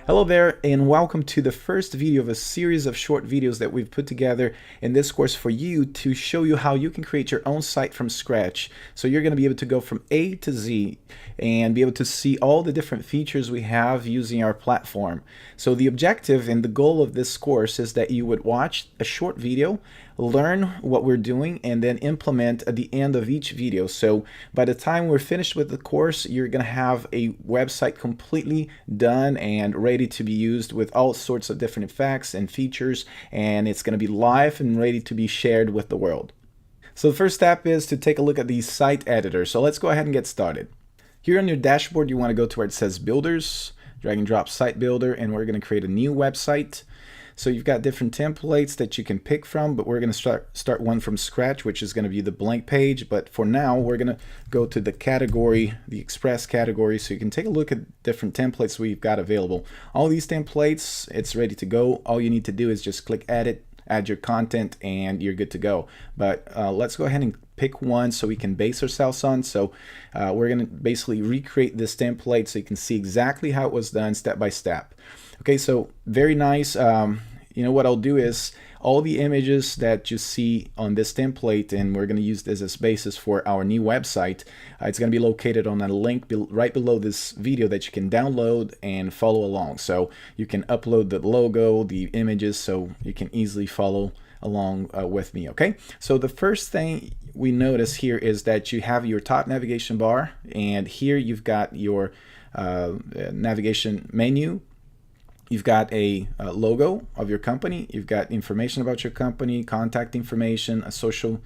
Hello there, and welcome to the first video of a series of short videos that we've put together in this course for you to show you how you can create your own site from scratch. So you're going to be able to go from A to Z and be able to see all the different features we have using our platform. So the objective and the goal of this course is that you would watch a short video, learn what we're doing, and then implement at the end of each video. So by the time we're finished with the course, you're going to have a website completely done and ready to be used with all sorts of different effects and features, and it's going to be live and ready to be shared with the world. So the first step is to take a look at the site editor. So let's go ahead and get started. Here on your dashboard, you want to go to where it says Builders, drag and drop Site Builder, and we're going to create a new website. So you've got different templates that you can pick from, but we're going to start one from scratch, which is going to be the blank page. But for now, we're going to go to the category, the Express category, so you can take a look at different templates we've got available. All these templates, it's ready to go. All you need to do is just click Edit, add your content, and you're good to go. But let's go ahead and pick one so we can base ourselves on. So we're going to basically recreate this template so you can see exactly how it was done step by step. Okay, so very nice. You know what I'll do is all the images that you see on this template, and we're going to use this as basis for our new website. It's going to be located on a link right below this video that you can download and follow along. So you can upload the logo, the images, so you can easily follow along with me. Okay, so the first thing we notice here is that you have your top navigation bar, and here you've got your navigation menu. You've got a logo of your company. You've got information about your company, contact information, a social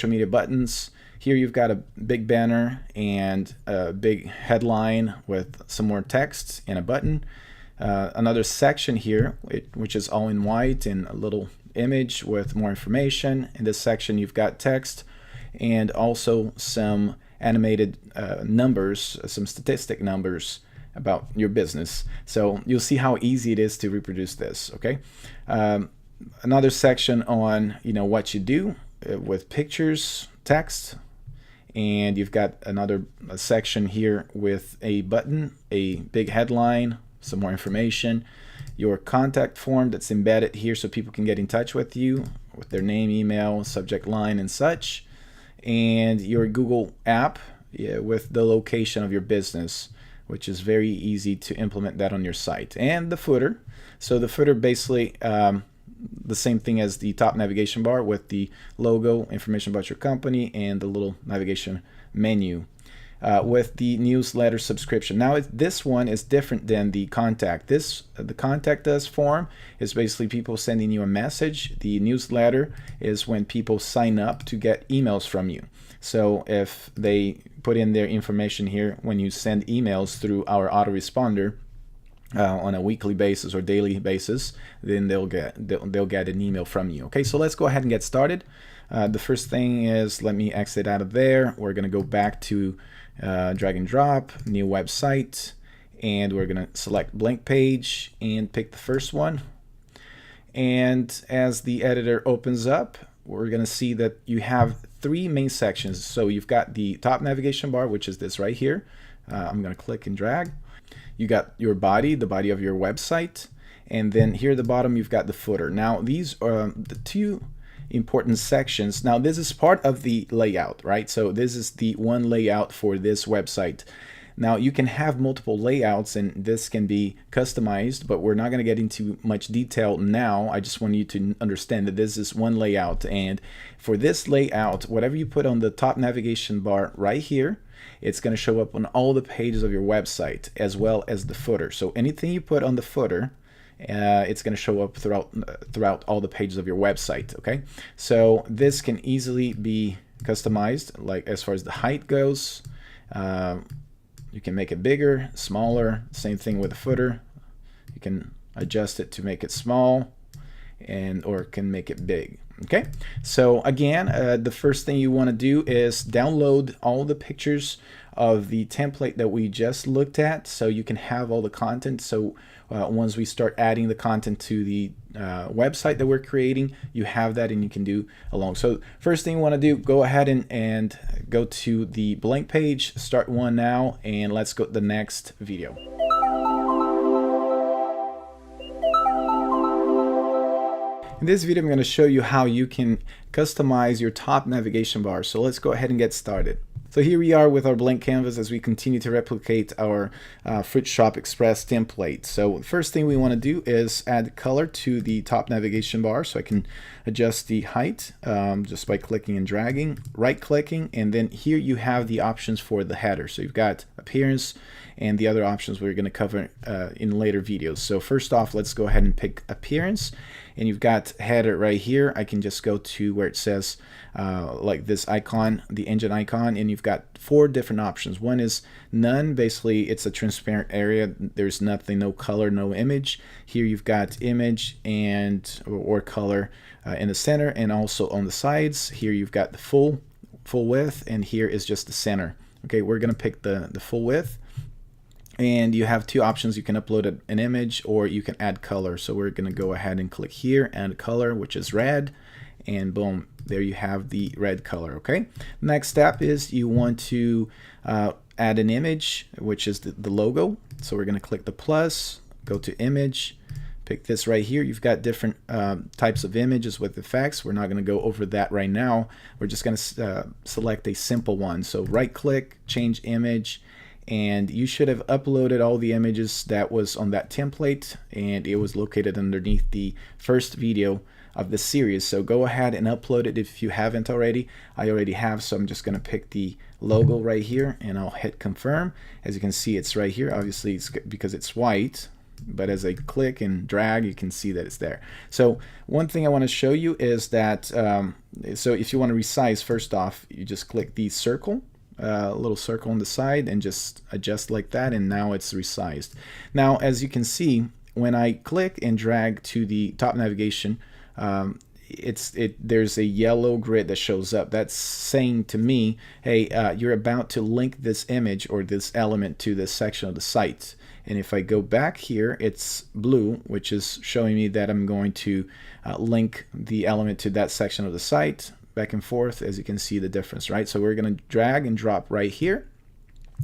media buttons. Here you've got a big banner and a big headline with some more text and a button. Another section here, which is all in white, and a little image with more information. In this section you've got text and also some animated numbers, some statistic numbers about your business. So you'll see how easy it is to reproduce this. Okay, another section on what you do with pictures, text, and you've got another section here with a button, a big headline, some more information, your contact form that's embedded here so people can get in touch with you with their name, email, subject line, and such, and your Google app with the location of your business, which is very easy to implement that on your site. And the footer. So the footer basically the same thing as the top navigation bar with the logo, information about your company, and the little navigation menu with the newsletter subscription. Now this one is different than the contact. The contact us form is basically people sending you a message. The newsletter is when people sign up to get emails from you. So if they put in their information here when you send emails through our autoresponder on a weekly basis or daily basis, then they'll get an email from you. Okay, so let's go ahead and get started. The first thing is, let me exit out of there. We're going to go back to drag and drop, new website, and we're going to select blank page and pick the first one. And as the editor opens up, we're going to see that you have three main sections. So you've got the top navigation bar, which is this right here. I'm going to click and drag. You got your body, the body of your website, and then here at the bottom you've got the footer. Now these are the two important sections. Now this is part of the layout, right? So this is the one layout for this website. Now you can have multiple layouts and this can be customized, but we're not going to get into much detail now. I just want you to understand that this is one layout, and for this layout, whatever you put on the top navigation bar right here, it's going to show up on all the pages of your website as well as the footer. So anything you put on the footer, it's going to show up throughout all the pages of your website. Okay, so this can easily be customized, like as far as the height goes. You can make it bigger, smaller, same thing with the footer. You can adjust it to make it small or can make it big. Okay, so again, the first thing you want to do is download all the pictures of the template that we just looked at so you can have all the content. So once we start adding the content to the website that we're creating, you have that and you can do along. So first thing you want to do, go ahead and go to the blank page, start one now, and let's go to the next video. In this video, I'm going to show you how you can customize your top navigation bar. So let's go ahead and get started. So here we are with our blank canvas as we continue to replicate our Fruit Shop Express template. So the first thing we want to do is add color to the top navigation bar. So I can adjust the height just by clicking and dragging, right clicking, and then here you have the options for the header. So you've got appearance and the other options we're going to cover in later videos. So first off, let's go ahead and pick appearance. And you've got header right here. I can just go to where it says like this icon, the engine icon, and you've got 4 different options. One is none. Basically, it's a transparent area. There's nothing, no color, no image. Here you've got image and or color in the center and also on the sides. Here you've got the full width, and here is just the center. Okay, we're gonna pick the full width. And you have 2 options. You can upload an image or you can add color. So we're going to go ahead and click here, add color, which is red, and boom, there you have the red color. Okay, next step is you want to add an image, which is the logo. So we're going to click the plus, go to image, pick this right here. You've got different types of images with effects. We're not going to go over that right now. We're just going to select a simple one. So right click, change image, and you should have uploaded all the images that was on that template, and it was located underneath the first video of the series. So go ahead and upload it if you haven't already. I already have, so I'm just going to pick the logo right here and I'll hit confirm. As you can see, it's right here. Obviously it's because it's white, but as I click and drag, you can see that it's there. So one thing I want to show you is that so if you want to resize, first off, you just click the circle, a little circle on the side, and just adjust like that, and now it's resized. Now as you can see, when I click and drag to the top navigation, there's a yellow grid that shows up. That's saying to me, hey, you're about to link this image or this element to this section of the site. And if I go back here, it's blue, which is showing me that I'm going to link the element to that section of the site. Back and forth, as you can see the difference, right? So we're going to drag and drop right here,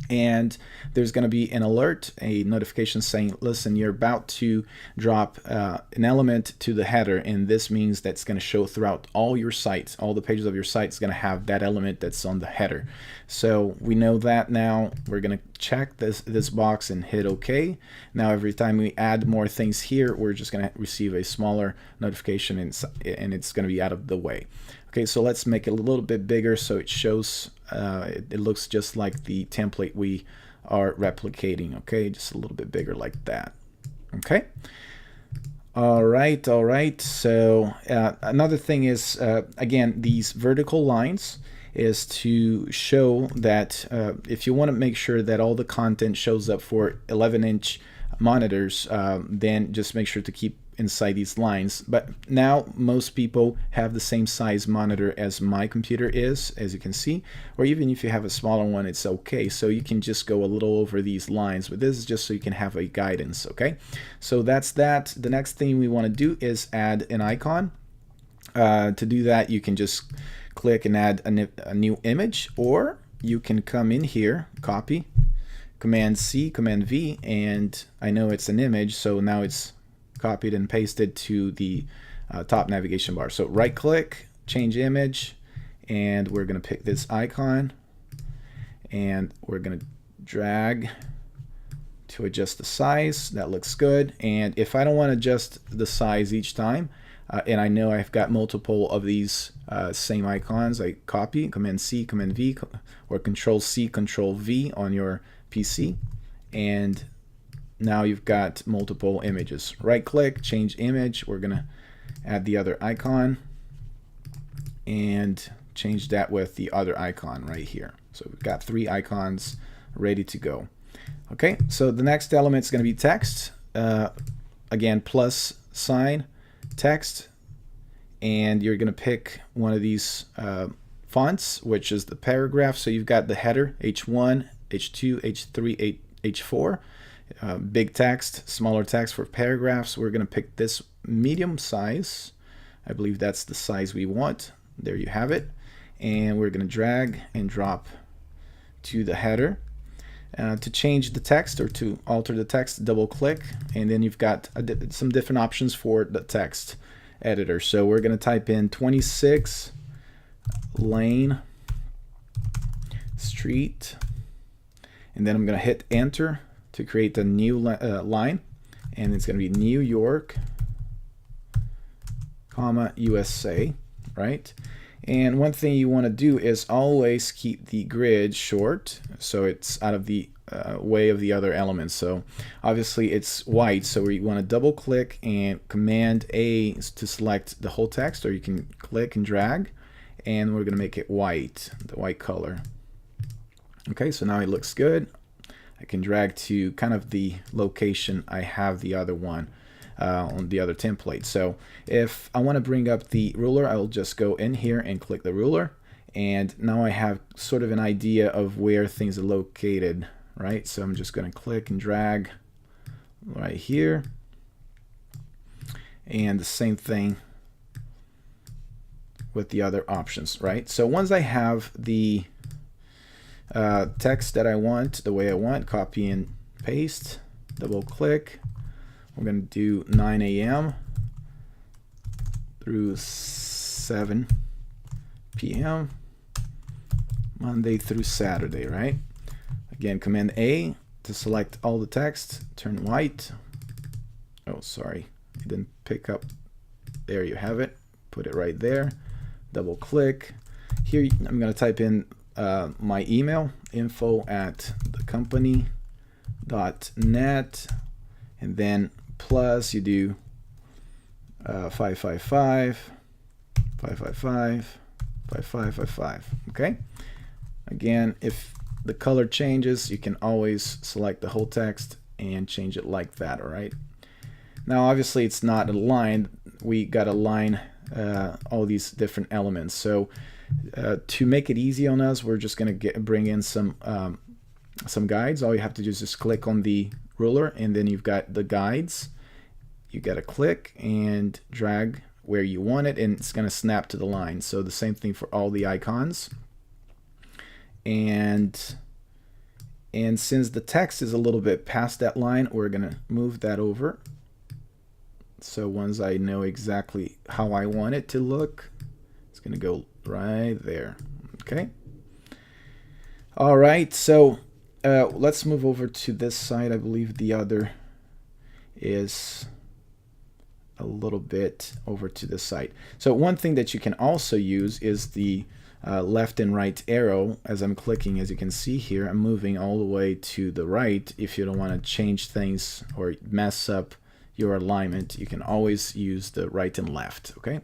and there's going to be an alert, a notification saying, listen, you're about to drop an element to the header, and this means that's going to show throughout all your sites. All the pages of your site is going to have that element that's on the header. So we know that now. We're going to check this box and hit OK. Now every time we add more things here, we're just going to receive a smaller notification, and it's going to be out of the way. Okay, so let's make it a little bit bigger so it shows, it looks just like the template we are replicating. Okay, just a little bit bigger like that. Okay. All right. So another thing is, again, these vertical lines is to show that if you want to make sure that all the content shows up for 11-inch monitors, then just make sure to keep inside these lines. But now most people have the same size monitor as my computer is, as you can see, or even if you have a smaller one, it's okay. So you can just go a little over these lines, but this is just so you can have a guidance. Okay, so that's that. The next thing we want to do is add an icon. To do that, you can just click and add a new image, or you can come in here, copy, Command C, Command V, and I know it's an image, so now it's copied and pasted to the top navigation bar. So right click, change image, and we're going to pick this icon, and we're going to drag to adjust the size. That looks good. And if I don't want to adjust the size each time, and I know I've got multiple of these same icons, I copy, Command C, Command V, or Control C, Control V on your PC, and now you've got multiple images. Right click, change image. We're gonna add the other icon and change that with the other icon right here. So we've got 3 icons ready to go. Okay, so the next element is going to be text. Again, plus sign, text, and you're going to pick one of these fonts, which is the paragraph. So you've got the header, H1, H2, H3, H4. Big text, smaller text for paragraphs. We're going to pick this medium size. I believe that's the size we want. There you have it. And we're going to drag and drop to the header. To change the text or to alter the text, double click, and then you've got some different options for the text. editor. So we're going to type in 26 Lane Street, and then I'm going to hit enter to create a new line, and it's going to be New York, comma, USA, right? And one thing you want to do is always keep the grid short, so it's out of the way of the other elements. So obviously it's white, so we want to double click and Command A to select the whole text, or you can click and drag, and we're going to make it white, the white color. Okay, so now it looks good. I can drag to kind of the location I have the other one on the other template. So if I want to bring up the ruler, I'll just go in here and click the ruler, and now I have sort of an idea of where things are located, right? So I'm just going to click and drag right here, and the same thing with the other options, right? So once I have the text that I want, the way I want, copy and paste, double click. We're going to do 9 a.m. through 7 p.m. Monday through Saturday, right? Again, Command A to select all the text, turn white. Oh, sorry, it didn't pick up. There you have it. Put it right there. Double click. Here I'm going to type in my email, info@thecompany.net, and then plus you do 555 555 5555. Okay, again, if the color changes, you can always select the whole text and change it like that. All right, now obviously it's not aligned. We got to align all these different elements. So to make it easy on us, we're just going to bring in some guides. All you have to do is just click on the ruler, and then you've got the guides. You got to click and drag where you want it, and it's going to snap to the line. So the same thing for all the icons. And since the text is a little bit past that line, we're going to move that over. So once I know exactly how I want it to look, it's going to go right there. Okay. All right. So let's move over to this side. I believe the other is a little bit over to this side. So one thing that you can also use is the left and right arrow. As I'm clicking, as you can see here, I'm moving all the way to the right. If you don't want to change things or mess up your alignment, you can always use the right and left. Okay.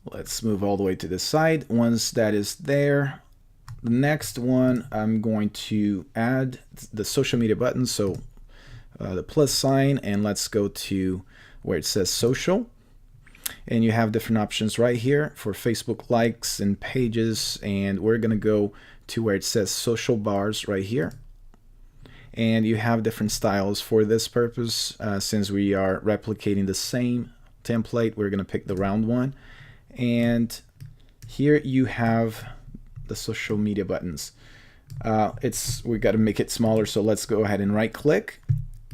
Let's move all the way to this side. Once that is there, the next one, I'm going to add the social media button. So the plus sign, and let's go to where it says social. And you have different options right here for Facebook likes and pages. And we're going to go to where it says social bars right here. And you have different styles for this purpose. Since we are replicating the same template, we're going to pick the round one. And here you have the social media buttons. We got to make it smaller, so let's go ahead and right click,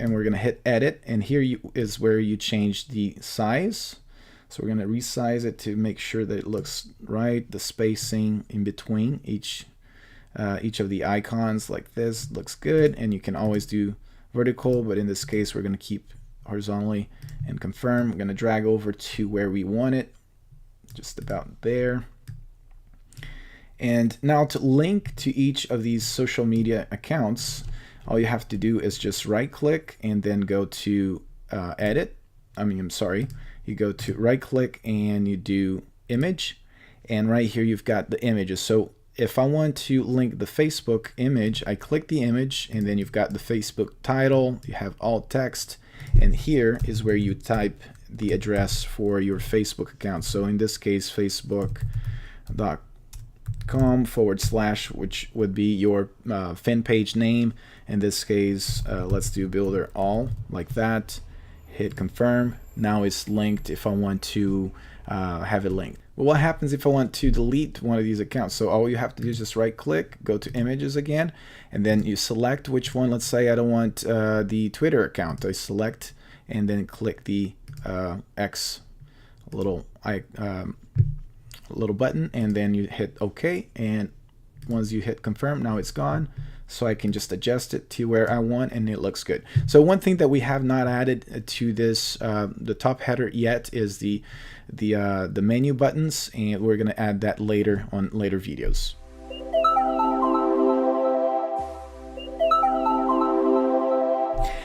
and we're going to hit edit, and here is where you change the size. So we're going to resize it to make sure that it looks right. The spacing in between each of the icons like this looks good, and you can always do vertical, but in this case we're going to keep horizontally, and confirm. We're going to drag over to where we want it, just about there. And now to link to each of these social media accounts, all you have to do is just right click and then go to you go to right click and you do image, and right here you've got the images. So if I want to link the Facebook image, I click the image, and then you've got the Facebook title, you have alt text, and here is where you type the address for your Facebook account. So in this case, facebook.com/, which would be your fan page name. In this case, let's do Builderall like that. Hit confirm. Now it's linked if I want to have it linked. But what happens if I want to delete one of these accounts? So all you have to do is just right click, go to images again, and then you select which one. Let's say I don't want the Twitter account. I select, and then click the X little button, and then you hit OK. And once you hit confirm, now it's gone. So I can just adjust it to where I want, and it looks good. So one thing that we have not added to this, the top header yet, is the menu buttons, and we're going to add that later on later videos.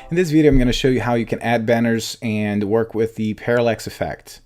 In this video, I'm going to show you how you can add banners and work with the parallax effect.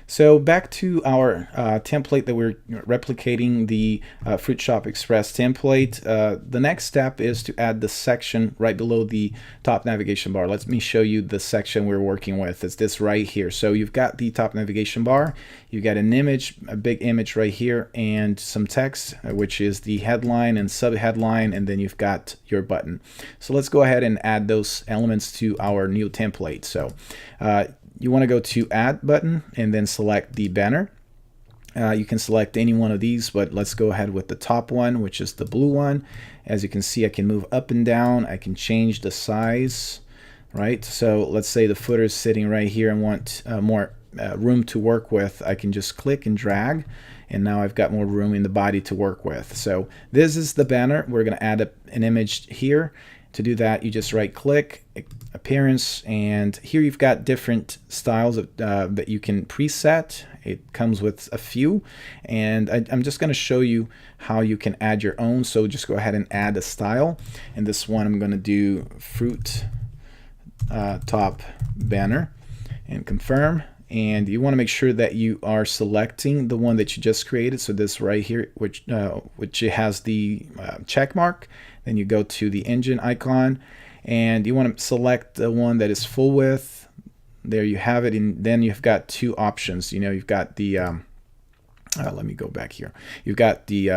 So back to our template that we're replicating, the Fruit Shop Express template. The next step is to add the section right below the top navigation bar. Let me show you the section we're working with. It's this right here. So you've got the top navigation bar, you've got an image, a big image right here, and some text, which is the headline and subheadline, and then you've got your button. So let's go ahead and add those elements to our new template. So you want to go to Add button and then select the banner. You can select any one of these, but let's go ahead with the top one, which is the blue one. As you can see, I can move up and down. I can change the size, right? So let's say the footer is sitting right here and want more room to work with. I can just click and drag, and now I've got more room in the body to work with. So this is the banner. We're going to add an image here. To do that, you just right click, appearance, and here you've got different styles of, that you can preset. It comes with a few, and I'm just going to show you how you can add your own. So just go ahead and add a style. And this one I'm going to do fruit top banner and confirm. And you want to make sure that you are selecting the one that you just created. So this right here, which has the check mark. Then you go to the engine icon, and you want to select the one that is full width. There you have it. And then you've got two options. You know, you've got the let me go back here. You've got the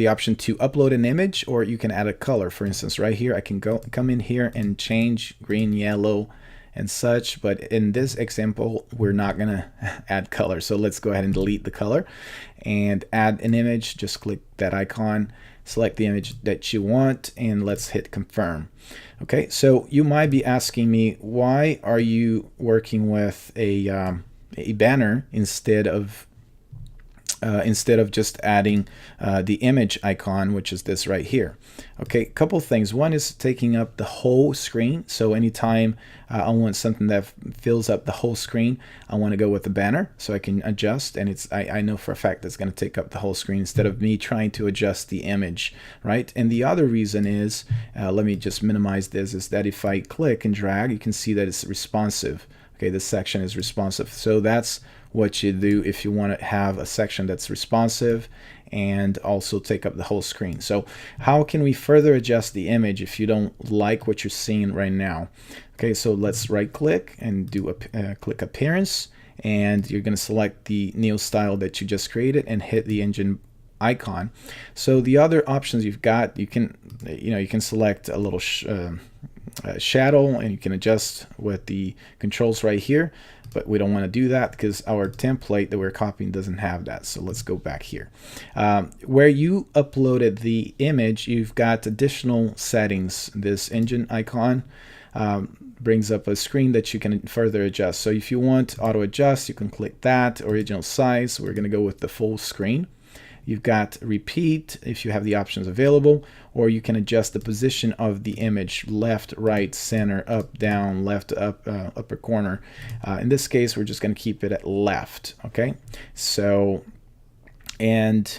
option to upload an image, or you can add a color. For instance, right here, I can come in here and change green, yellow, and such. But in this example, we're not gonna add color. So let's go ahead and delete the color and add an image. Just click that icon, select the image that you want, and let's hit confirm. Okay, so you might be asking me, why are you working with a banner instead of just adding the image icon, which is this right here? Okay, a couple things. One is taking up the whole screen. So anytime I want something that fills up the whole screen, I want to go with the banner, so I can adjust, and I know for a fact it's going to take up the whole screen instead of me trying to adjust the image, right? And the other reason is, let me just minimize this, is that if I click and drag, you can see that it's responsive. Okay, this section is responsive. So that's what you do if you want to have a section that's responsive and also take up the whole screen. So how can we further adjust the image if you don't like what you're seeing right now? Okay, so let's right click and do a click appearance, and you're going to select the new style that you just created and hit the engine icon. So the other options you've got, you can select a little shadow, and you can adjust with the controls right here, but we don't want to do that because our template that we're copying doesn't have that. So let's go back here. Where you uploaded the image, you've got additional settings. This engine icon brings up a screen that you can further adjust. So if you want auto adjust, you can click that. Original size, we're going to go with the full screen. You've got repeat if you have the options available, or you can adjust the position of the image, left, right, center, up, down, left, up, upper corner. In this case, we're just going to keep it at left. Okay, so and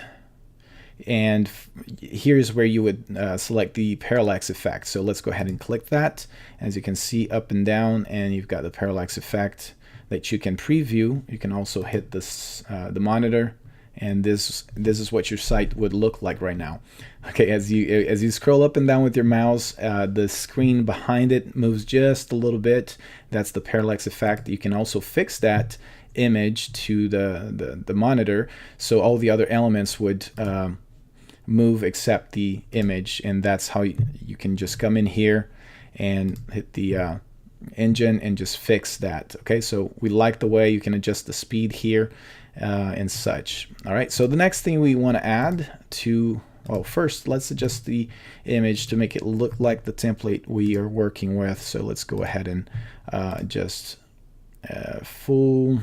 here's where you would select the parallax effect. So let's go ahead and click that. As you can see, up and down, and you've got the parallax effect that you can preview. You can also hit this the monitor, and this is what your site would look like right now. Okay, as you scroll up and down with your mouse, the screen behind it moves just a little bit. That's the parallax effect. You can also fix that image to the monitor, so all the other elements would move except the image, and that's how you can just come in here and hit the engine and just fix that. Okay, so we like the way you can adjust the speed here and such. All right, so the next thing we want to add to Well, first let's adjust the image to make it look like the template we are working with. So let's go ahead and adjust full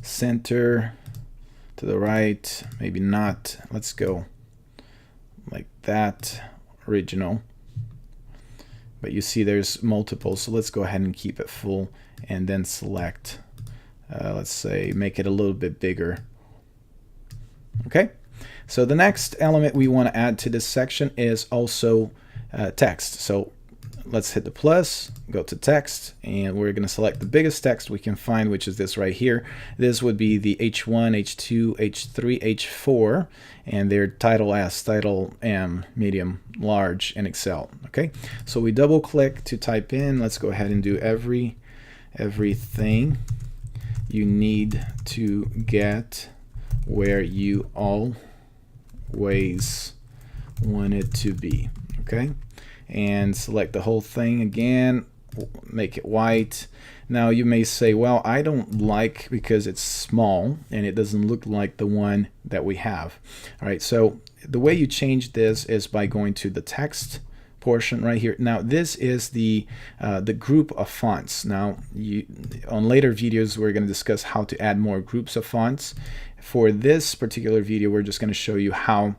center to the right, maybe not. Let's go like that, original. But you see there's multiple, so let's go ahead and keep it full and then select, let's say, make it a little bit bigger. Okay, so the next element we want to add to this section is also text. So let's hit the plus, go to text, and we're going to select the biggest text we can find, which is this right here. This would be the H1, H2, H3, H4, and their title S, title M, medium, large, and Excel. Okay, so we double click to type in. Let's go ahead and do everything you need to get where you always want it to be. Okay, and select the whole thing again, make it white. Now you may say, well, I don't like because it's small and it doesn't look like the one that we have. All right, so the way you change this is by going to the text portion right here. Now this is the group of fonts. Now on later videos we're going to discuss how to add more groups of fonts. For this particular video we're just going to show you how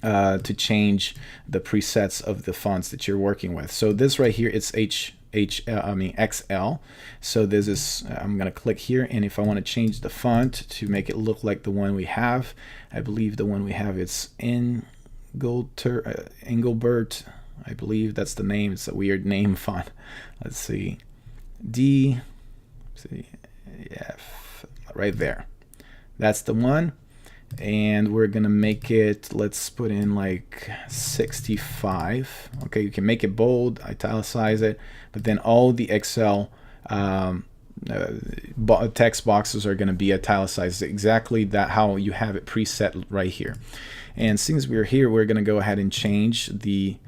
to change the presets of the fonts that you're working with. So this right here, it's XL. So this is, I'm going to click here, and if I want to change the font to make it look like the one we have, I believe the one we have is Engelbert. I believe that's the name. It's a weird name font. Let's see, F, right there. That's the one. And we're gonna make it, let's put in like 65. Okay, you can make it bold, italicize it, but then all the Excel text boxes are gonna be italicized, exactly that how you have it preset right here. And since we're here, we're gonna go ahead and change the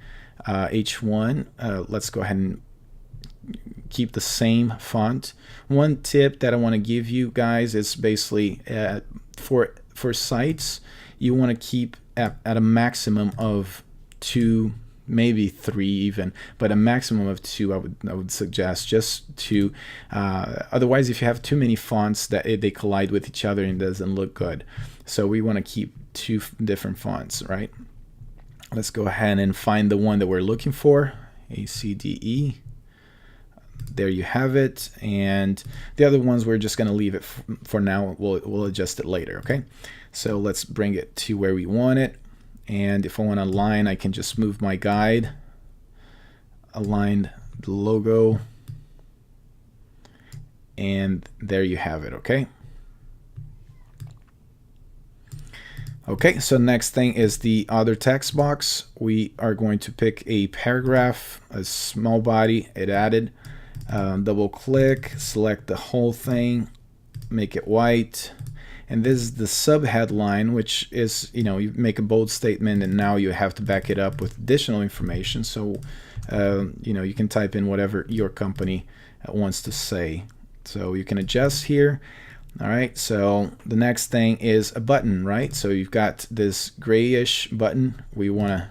H1. Let's go ahead and keep the same font. One tip that I want to give you guys is basically for sites, you want to keep at a maximum of 2, maybe 3 even, but a maximum of 2 I would suggest, just to otherwise if you have too many fonts that they collide with each other and it doesn't look good. So we want to keep 2 different fonts, right? Let's go ahead and find the one that we're looking for, ACDE. There you have it, and the other ones we're just going to leave it for now. We'll adjust it later. Okay, so let's bring it to where we want it, and if I want to align, I can just move my guide, align the logo, and there you have it. Okay, so next thing is the other text box. We are going to pick a paragraph, a small body, it added. Double click, select the whole thing, make it white, and this is the sub headline, which is, you make a bold statement and now you have to back it up with additional information. So you can type in whatever your company wants to say, so you can adjust here. All right, so the next thing is a button, right? So you've got this grayish button. We want to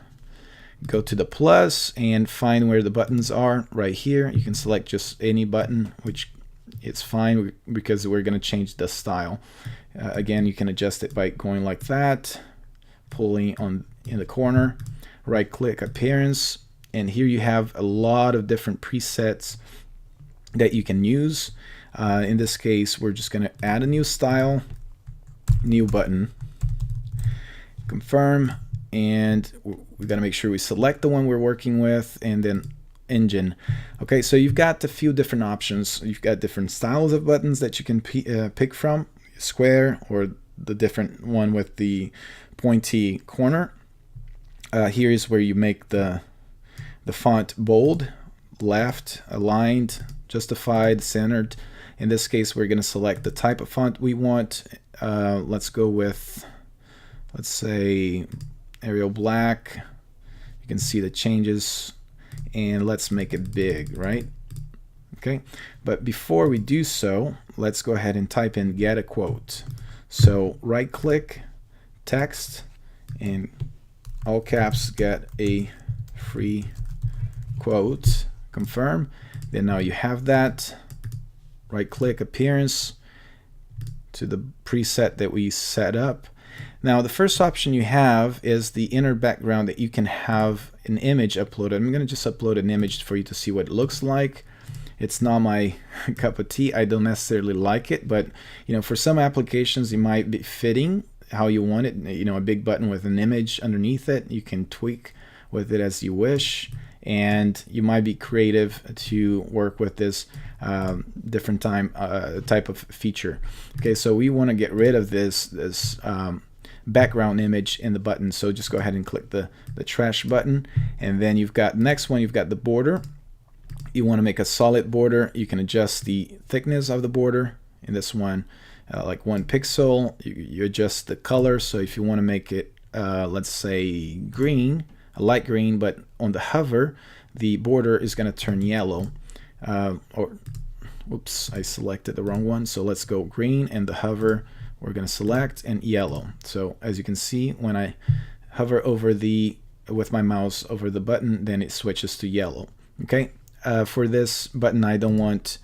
go to the plus and find where the buttons are right here. You can select just any button, which it's fine because we're going to change the style. Again, you can adjust it by going like that, pulling in the corner, right click appearance, and here you have a lot of different presets that you can use. In this case, we're just going to add a new style, new button, confirm, and we got to make sure we select the one we're working with, and then engine. Okay, so you've got a few different options. You've got different styles of buttons that you can pick from, square or the different one with the pointy corner. Here is where you make the font bold, left, aligned, justified, centered. In this case, we're going to select the type of font we want. Let's go with, let's say, Arial Black. You can see the changes, and let's make it big, right? Okay, but before we do so, let's go ahead and type in get a quote. So right click, text, in all caps, get a free quote, confirm. Then now you have that. Right click appearance to the preset that we set up. Now the first option you have is the inner background, that you can have an image uploaded. I'm going to just upload an image for you to see what it looks like. It's not my cup of tea. I don't necessarily like it, but you know, for some applications it might be fitting how you want it. You know, a big button with an image underneath it. You can tweak with it as you wish, and you might be creative to work with this different type of feature. Okay, so we want to get rid of this background image in the button. So just go ahead and click the trash button, and then you've got next one. You've got the border. You want to make a solid border. You can adjust the thickness of the border. In this one, like 1 pixel. You adjust the color. So if you want to make it, let's say green, a light green, but on the hover, the border is going to turn yellow. Or, whoops, I selected the wrong one. So let's go green, and the hover we're going to select, and yellow. So as you can see, when I hover over with my mouse over the button, then it switches to yellow. Okay. For this button, I don't want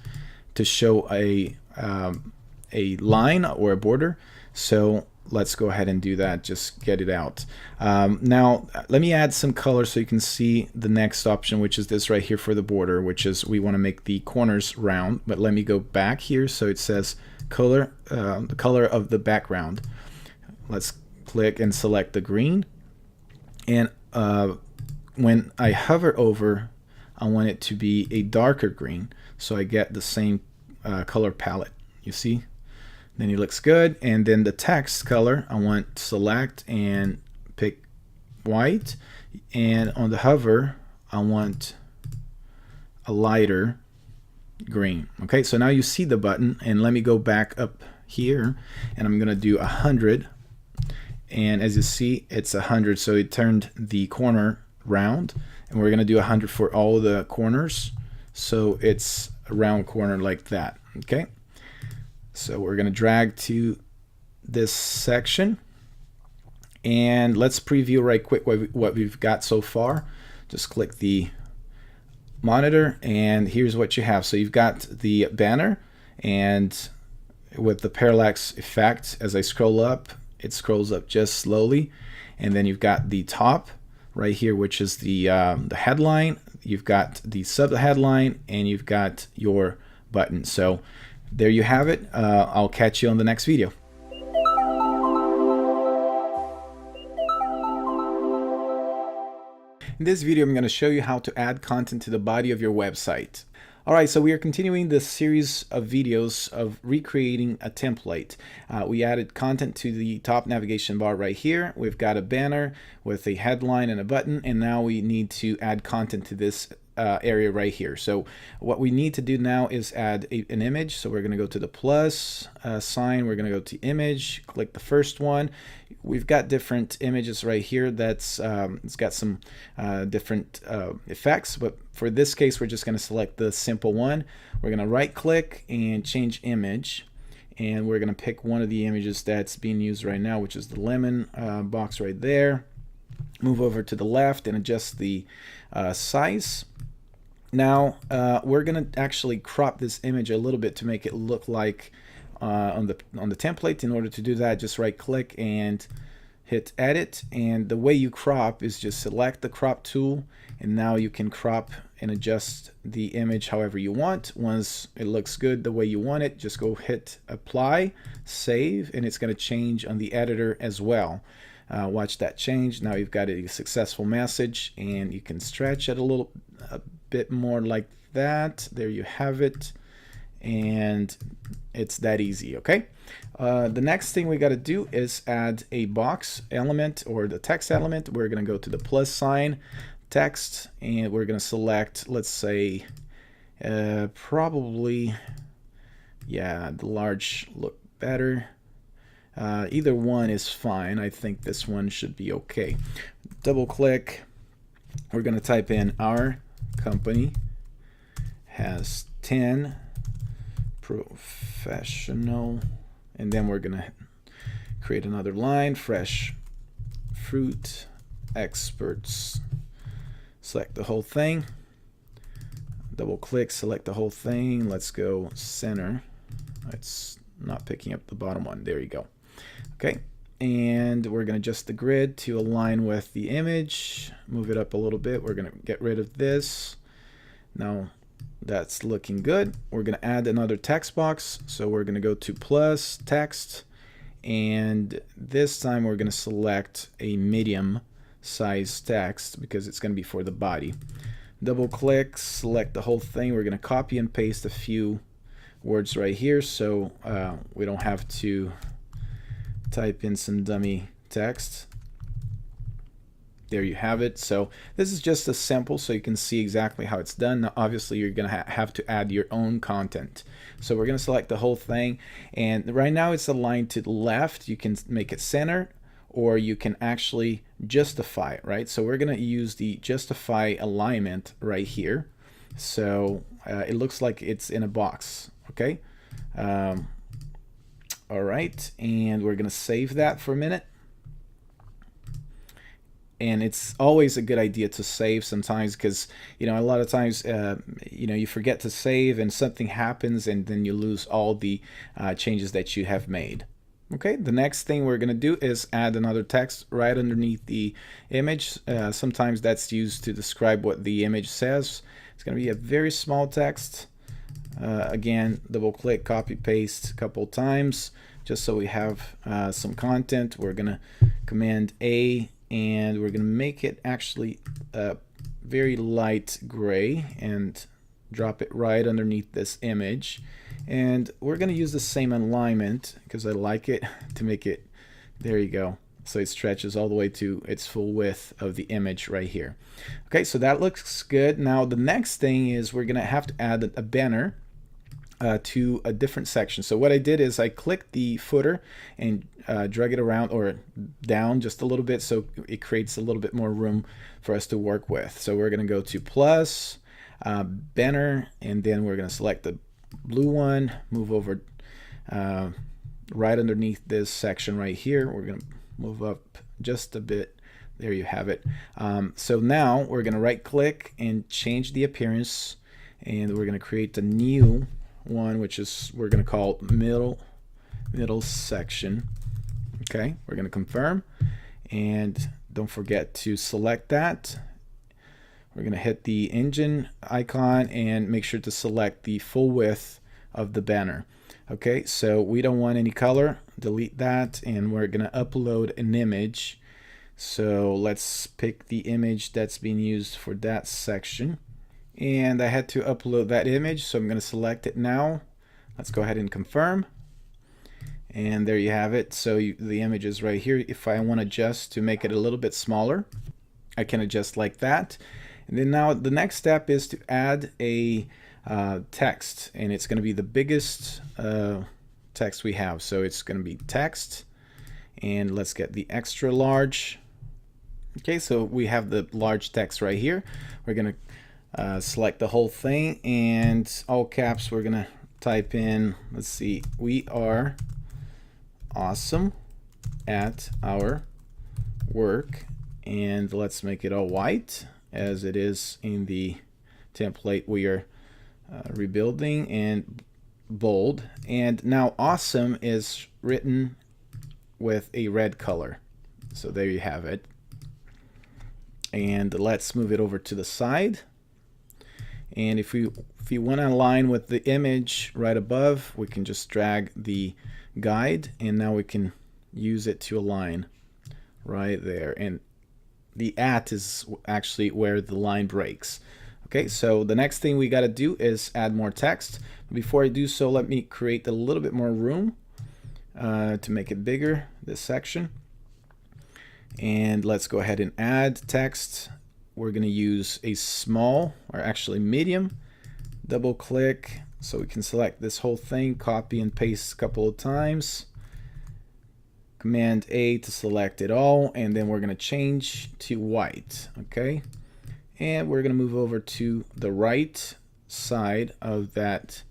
to show a line or a border, so let's go ahead and do that. Just get it out. Now let me add some color so you can see the next option, which is this right here for the border, which is we want to make the corners round. But let me go back here, so it says color, the color of the background. Let's click and select the green, and when I hover over, I want it to be a darker green, so I get the same color palette. You see? Then it looks good. And then the text color, I want to select and pick white. And on the hover, I want a lighter green. Okay, so now you see the button, and let me go back up here, and I'm going to do 100. And as you see, it's 100, so it turned the corner round. And we're going to do 100 for all the corners, so it's a round corner like that. Okay, so we're going to drag to this section, and let's preview right quick what we've got so far. Just click the monitor, and here's what you have. So you've got the banner, and with the parallax effect, as I scroll up, it scrolls up just slowly. And then you've got the top right here, which is the headline. You've got the sub headline, and you've got your button. So there you have it. I'll catch you on the next video. In this video, I'm going to show you how to add content to the body of your website. Alright, so we are continuing this series of videos of recreating a template. We added content to the top navigation bar right here. We've got a banner with a headline and a button, and now we need to add content to this area right here. So what we need to do now is add an image. So we're going to go to the plus sign. We're going to go to image, click the first one. We've got different images right here. That's it's got some different effects, but for this case, we're just going to select the simple one. We're going to right click and change image, and we're going to pick one of the images that's being used right now, which is the lemon box right there. Move over to the left and adjust the size. Now we're going to actually crop this image a little bit to make it look like on the template. In order to do that, just right click and hit edit, and the way you crop is just select the crop tool, and now you can crop and adjust the image however you want. Once it looks good the way you want it, just go hit apply, save, and it's going to change on the editor as well. Watch that change. Now you've got a successful message, and you can stretch it a bit more like that. There you have it, and it's that easy. Okay, the next thing we got to do is add a box element or the text element. We're going to go to the plus sign, text, and we're going to select, let's say probably, yeah, the large look better. Either one is fine. I think this one should be okay. Double click. We're going to type in our company has 10 professional, and then we're going to create another line, fresh fruit experts. Select the whole thing. Double click, select the whole thing. Let's go center. It's not picking up the bottom one. There you go. Okay. And we're going to adjust the grid to align with the image. Move it up a little bit. We're going to get rid of this. Now that's looking good. We're going to add another text box. So we're going to go to plus text. And this time we're going to select a medium size text because it's going to be for the body. Double click, select the whole thing. We're going to copy and paste a few words right here so we don't have to type in some dummy text. There you have it. So this is just a sample so you can see exactly how it's done. Now obviously you're going to have to add your own content. So we're going to select the whole thing, and right now it's aligned to the left. You can make it center, or you can actually justify it, right? So we're going to use the justify alignment right here. So it looks like it's in a box, okay? All right, and we're going to save that for a minute. And it's always a good idea to save sometimes because, you know, a lot of times, you know, you forget to save and something happens and then you lose all the changes that you have made. Okay, the next thing we're going to do is add another text right underneath the image. Sometimes that's used to describe what the image says. It's going to be a very small text. Again, double click, copy, paste a couple times just so we have some content. We're going to Command A, and we're going to make it actually very light gray and drop it right underneath this image. And we're going to use the same alignment because I like it to make it, there you go. So it stretches all the way to its full width of the image right here. Okay, so that looks good. Now the next thing is we're going to have to add a banner to a different section. So what I did is I clicked the footer and drag it around or down just a little bit so it creates a little bit more room for us to work with. So we're going to go to plus, banner, and then we're going to select the blue one, move over right underneath this section right here. We're going to move up just a bit. There you have it. So now we're going to right click and change the appearance, and we're going to create a new one, which is we're going to call middle section. Okay, we're going to confirm, and don't forget to select that. We're going to hit the engine icon and make sure to select the full width of the banner. Okay, so we don't want any color, delete that, and we're going to upload an image. So let's pick the image that's being used for that section. And I had to upload that image, so I'm going to select it now. Let's go ahead and confirm. And there you have it. So the image is right here. If I want to adjust to make it a little bit smaller, I can adjust like that. And then now the next step is to add a text, and it's going to be the biggest text we have. So it's going to be text, and let's get the extra large. Okay, so we have the large text right here. We're going to select the whole thing, and all caps we're gonna type in, let's see, we are awesome at our work, and let's make it all white as it is in the template we are rebuilding, and bold. And now awesome is written with a red color, so there you have it. And let's move it over to the side. And if you want to align with the image right above, we can just drag the guide, and now we can use it to align right there. And the at is actually where the line breaks. Okay, so the next thing we got to do is add more text. Before I do so, let me create a little bit more room to make it bigger, this section. And let's go ahead and add text. We're going to use a small, or actually medium. Double click so we can select this whole thing, copy and paste a couple of times. Command A to select it all, and then we're going to change to white. Okay, and we're going to move over to the right side of that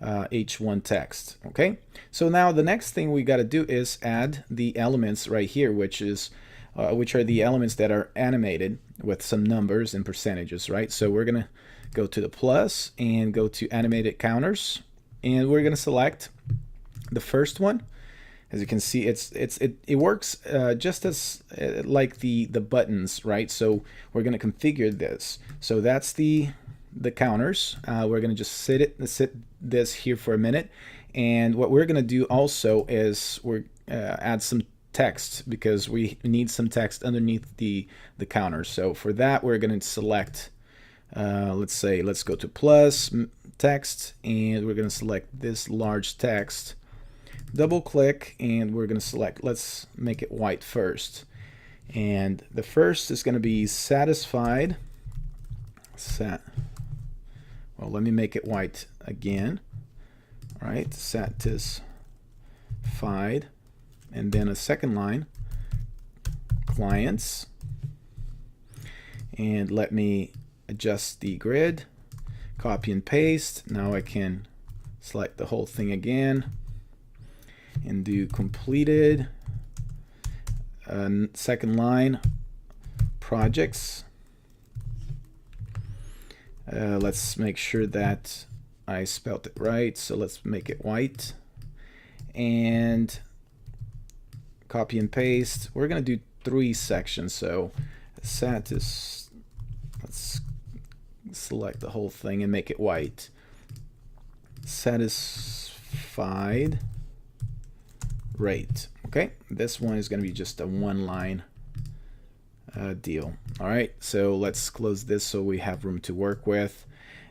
H1 text. Okay, so now the next thing we got to do is add the elements right here, which is which are the elements that are animated with some numbers and percentages, right? So we're going to go to the plus and go to animated counters, and we're going to select the first one. As you can see, it works just as like the buttons, right? So we're going to configure this. So that's the counters. We're going to just sit this here for a minute, and what we're going to do also is we're add some text, because we need some text underneath the counters. So for that, we're going to select, let's go to plus text, and we're going to select this large text. Double click, and we're going to select, let's make it white first. And the first is going to be satisfied. Well, let me make it white again. All right, satisfied. And then a second line, clients. And let me adjust the grid, copy and paste. Now I can select the whole thing again and do completed. Second line, projects. Let's make sure that I spelled it right, so let's make it white. And copy and paste. We're going to do 3 sections, so let's select the whole thing and make it white. Satisfied rate. Okay, this one is going to be just a 1-line deal. All right, so let's close this so we have room to work with.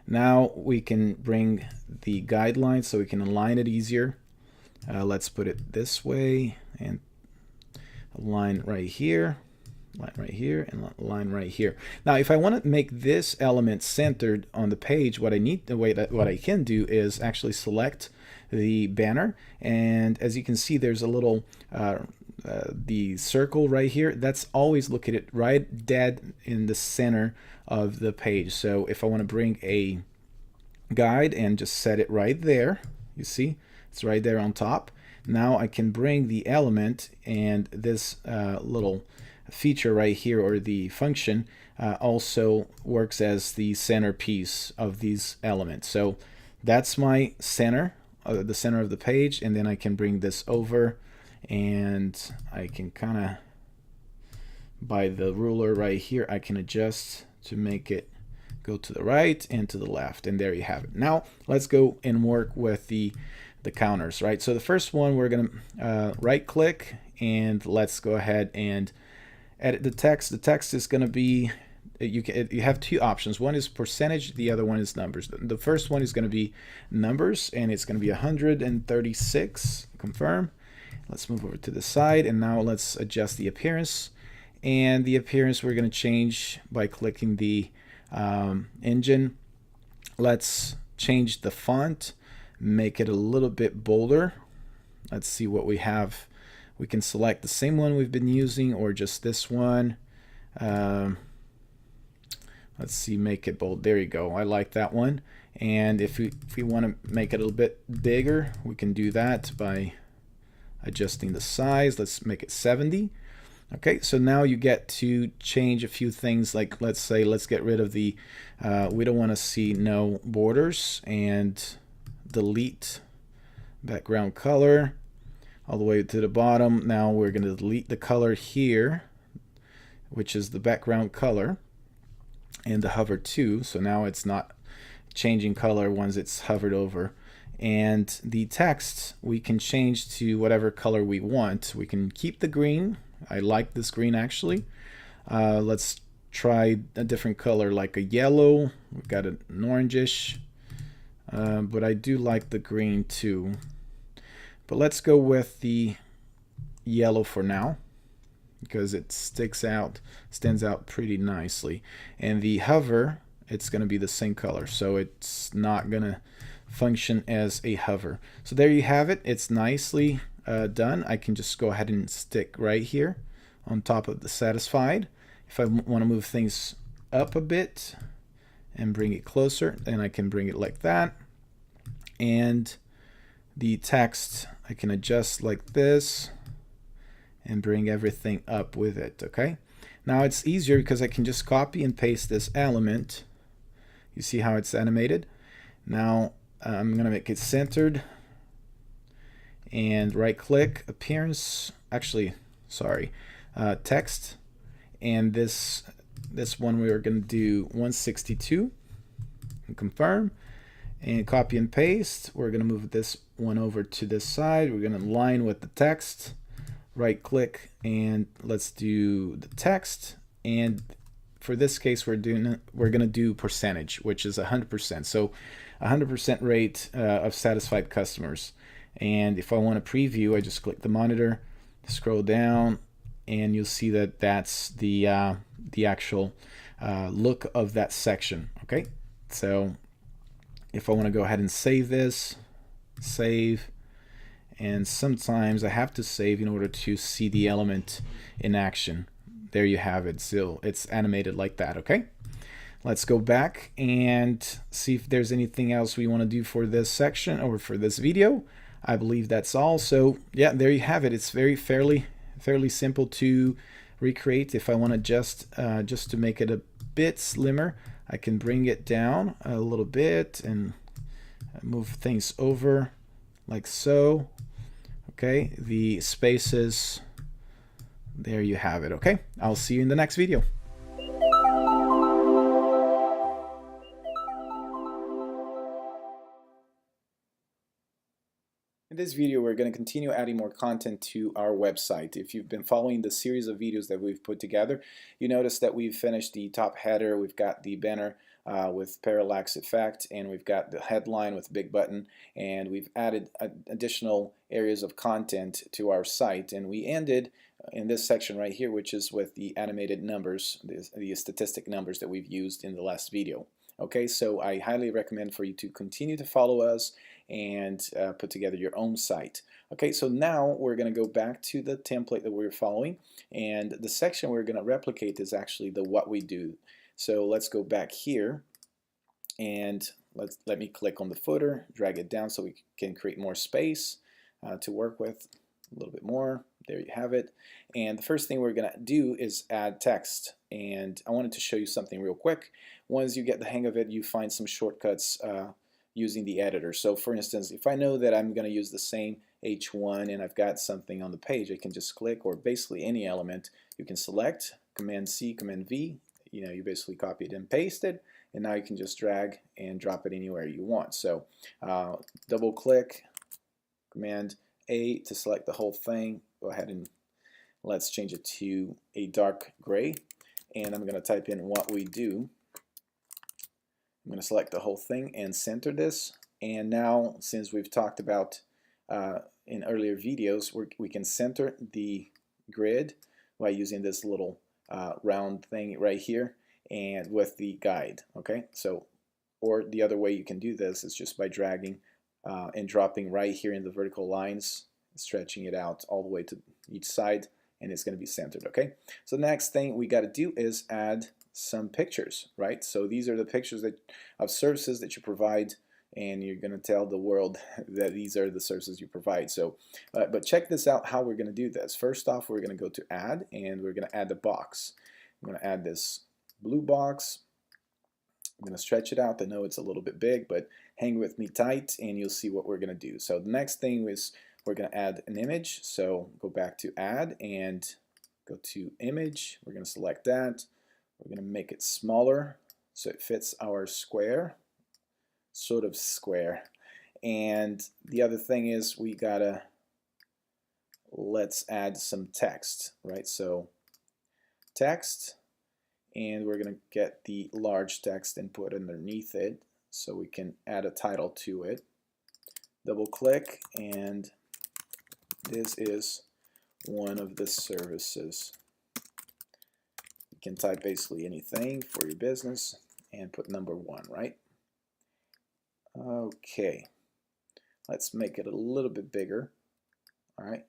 Now we can bring the guidelines so we can align it easier. Let's put it this way, and a line right here, and a line right here. Now, if I want to make this element centered on the page, what I can do is actually select the banner, and as you can see, there's a little the circle right here. That's always located right dead in the center of the page. So if I want to bring a guide and just set it right there, you see it's right there on top. Now I can bring the element, and this little feature right here, or the function, also works as the centerpiece of these elements. So that's my center, the center of the page, and then I can bring this over, and I can kind of, by the ruler right here, I can adjust to make it go to the right and to the left, and there you have it. Now let's go and work with the counters, right? So the first one, we're going to right click, and let's go ahead and edit the text. The text is going to be, you have 2 options. One is percentage, the other one is numbers. The first one is going to be numbers, and it's going to be 136. Confirm. Let's move over to the side, and now let's adjust the appearance. And the appearance we're going to change by clicking the engine. Let's change the font, make it a little bit bolder. Let's see what we have. We can select the same one we've been using, or just this one. Let's see, make it bold. There you go. I like that one. And if we want to make it a little bit bigger, we can do that by adjusting the size. Let's make it 70. Okay, so now you get to change a few things, like let's get rid of the, we don't want to see no borders, and delete background color all the way to the bottom. Now we're going to delete the color here, which is the background color, and the hover too. So now it's not changing color once it's hovered over. And the text we can change to whatever color we want. We can keep the green. I like this green actually. Let's try a different color, like a yellow. We've got an orangish, but I do like the green too. But let's go with the yellow for now, because it stands out pretty nicely. And the hover, it's going to be the same color, so it's not going to function as a hover. So there you have it. It's nicely done. I can just go ahead and stick right here on top of the satisfied. If I want to move things up a bit and bring it closer, then I can bring it like that. And the text I can adjust like this, and bring everything up with it. Okay, now it's easier because I can just copy and paste this element. You see how it's animated? Now I'm gonna make it centered and right click, appearance, actually sorry, text, and this one we are going to do 162 and confirm, and copy and paste. We're going to move this one over to this side. We're going to align with the text, right click, and let's do the text. And for this case we're going to do percentage, which is 100%. So 100% rate of satisfied customers. And if I want to preview, I just click the monitor, scroll down, and you'll see that that's the actual look of that section. Okay, so if I want to go ahead and save this, save, and sometimes I have to save in order to see the element in action. There you have it. So it's animated like that. Okay, let's go back and see if there's anything else we want to do for this section or for this video. I believe that's all. So yeah, there you have it. It's fairly simple to recreate. If I want to just to make it a bit slimmer, I can bring it down a little bit and move things over like so. Okay, the spaces, there you have it. Okay, I'll see you in the next video. In this video, we're going to continue adding more content to our website. If you've been following the series of videos that we've put together, you notice that we've finished the top header, we've got the banner with parallax effect, and we've got the headline with big button, and we've added additional areas of content to our site. And we ended in this section right here, which is with the animated numbers, the statistic numbers that we've used in the last video. Okay, so I highly recommend for you to continue to follow us and put together your own site. Okay, so now we're going to go back to the template that we were following, and the section we're going to replicate is actually the what we do. So let's go back here, and let me click on the footer, drag it down so we can create more space to work with a little bit more. There you have it. And the first thing we're going to do is add text, and I wanted to show you something real quick. Once you get the hang of it, you find some shortcuts using the editor. So for instance, if I know that I'm going to use the same H1 and I've got something on the page, I can just click, or basically any element you can select, Command C, Command V, you basically copy it and paste it, and now you can just drag and drop it anywhere you want. So double click, Command A to select the whole thing. Go ahead and let's change it to a dark gray, and I'm going to type in what we do. I'm going to select the whole thing and center this, and now since we've talked about in earlier videos, we can center the grid by using this little round thing right here and with the guide. Okay, so or the other way you can do this is just by dragging and dropping right here in the vertical lines, stretching it out all the way to each side, and it's going to be centered. Okay, so the next thing we got to do is add some pictures, right? So these are the pictures of services that you provide, and you're going to tell the world that these are the services you provide. So but check this out, how we're going to do this. First off, we're going to go to add, and we're going to add the box. I'm going to add this blue box. I'm going to stretch it out. I know it's a little bit big, but hang with me tight and you'll see what we're going to do. So the next thing is we're going to add an image. So go back to add and go to image. We're going to select that. We're going to make it smaller so it fits our square, sort of square. And the other thing is we gotta, let's add some text, right? So text, and we're going to get the large text and put underneath it so we can add a title to it. Double click, and this is one of the services. You can type basically anything for your business and put number 1, right? Okay, let's make it a little bit bigger, all right,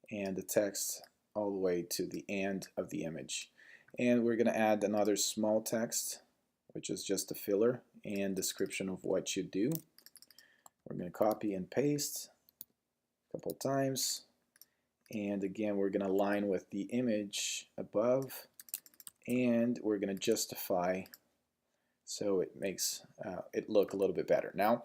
and the text all the way to the end of the image. And we're going to add another small text, which is just a filler and description of what you do. We're going to copy and paste a couple times, And again, we're going to align with the image above, and we're going to justify so it makes it look a little bit better. Now,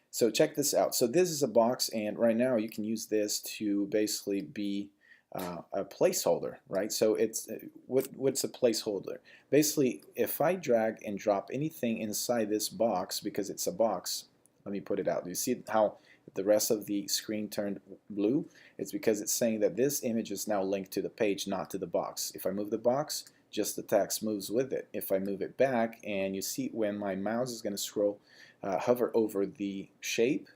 so check this out. So this is a box, and right now you can use this to basically be a placeholder, right? So it's what's a placeholder? Basically, if I drag and drop anything inside this box, because it's a box, let me put it out. Do you see how the rest of the screen turned blue? It's because it's saying that this image is now linked to the page, not to the box. If I move the box, just the text moves with it. If I move it back, and you see when my mouse is going to scroll, hover over the shape,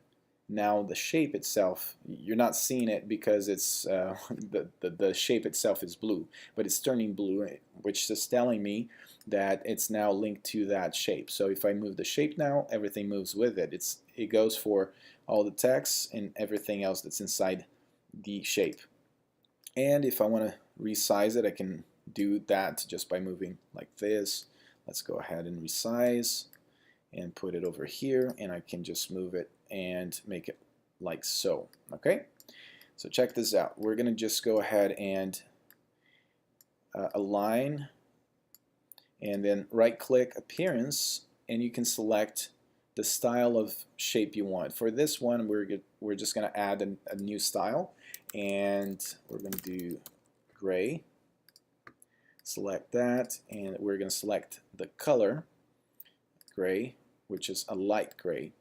now the shape itself, you're not seeing it because it's the shape itself is blue, but it's turning blue, which is telling me that it's now linked to that shape. So if I move the shape now, everything moves with it. It goes for all the text and everything else that's inside the shape. And if I want to resize it, I can do that just by moving like this. Let's go ahead and resize and put it over here, and I can just move it and make it like so. Okay, so check this out. We're gonna just go ahead and align, and then right click appearance, and you can select the style of shape you want. For this one, we're just gonna add a new style, and we're gonna do gray. Select that, and we're gonna select the color gray, which is a light gray.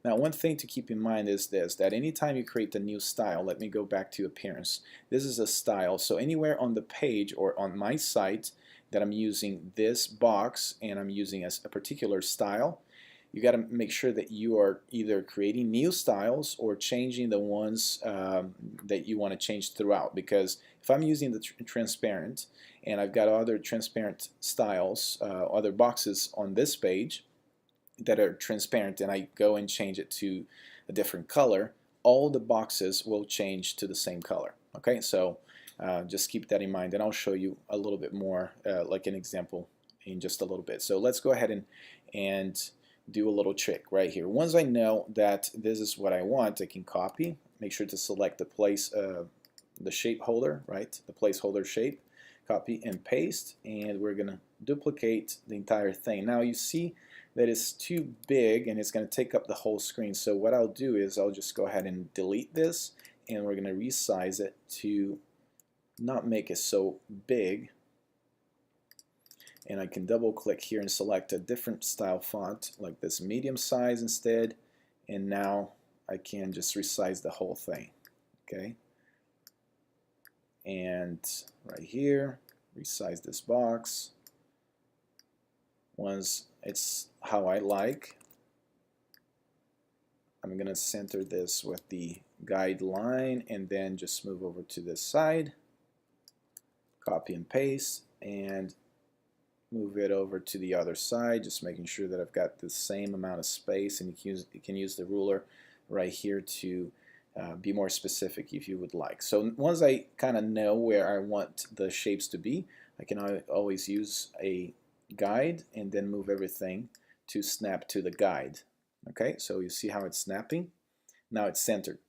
Now, one thing to keep in mind is this, that anytime you create a new style, let me go back to appearance. This is a style, so anywhere on the page or on my site that I'm using this box and I'm using a particular style, you got to make sure that you are either creating new styles or changing the ones that you want to change throughout. Because if I'm using the transparent and I've got other transparent styles, other boxes on this page that are transparent, and I go and change it to a different color, all the boxes will change to the same color. Okay, so just keep that in mind, and I'll show you a little bit more, like an example in just a little bit. So let's go ahead and do a little trick right here. Once I know that this is what I want, I can copy, make sure to select the shape holder, right, the placeholder shape, copy and paste, and we're gonna duplicate the entire thing. Now you see that it's too big and it's going to take up the whole screen. So what I'll do is I'll just go ahead and delete this, and we're going to resize it to not make it so big. And I can double click here and select a different style font, like this medium size instead, and now I can just resize the whole thing. Okay, and right here, resize this box. Once it's how I like, I'm going to center this with the guideline and then just move over to this side, copy and paste, and move it over to the other side, just making sure that I've got the same amount of space. And you can use the ruler right here to be more specific if you would like. So once I kind of know where I want the shapes to be, I can always use a guide and then move everything to snap to the guide. Okay, so you see how it's snapping? Now it's centered.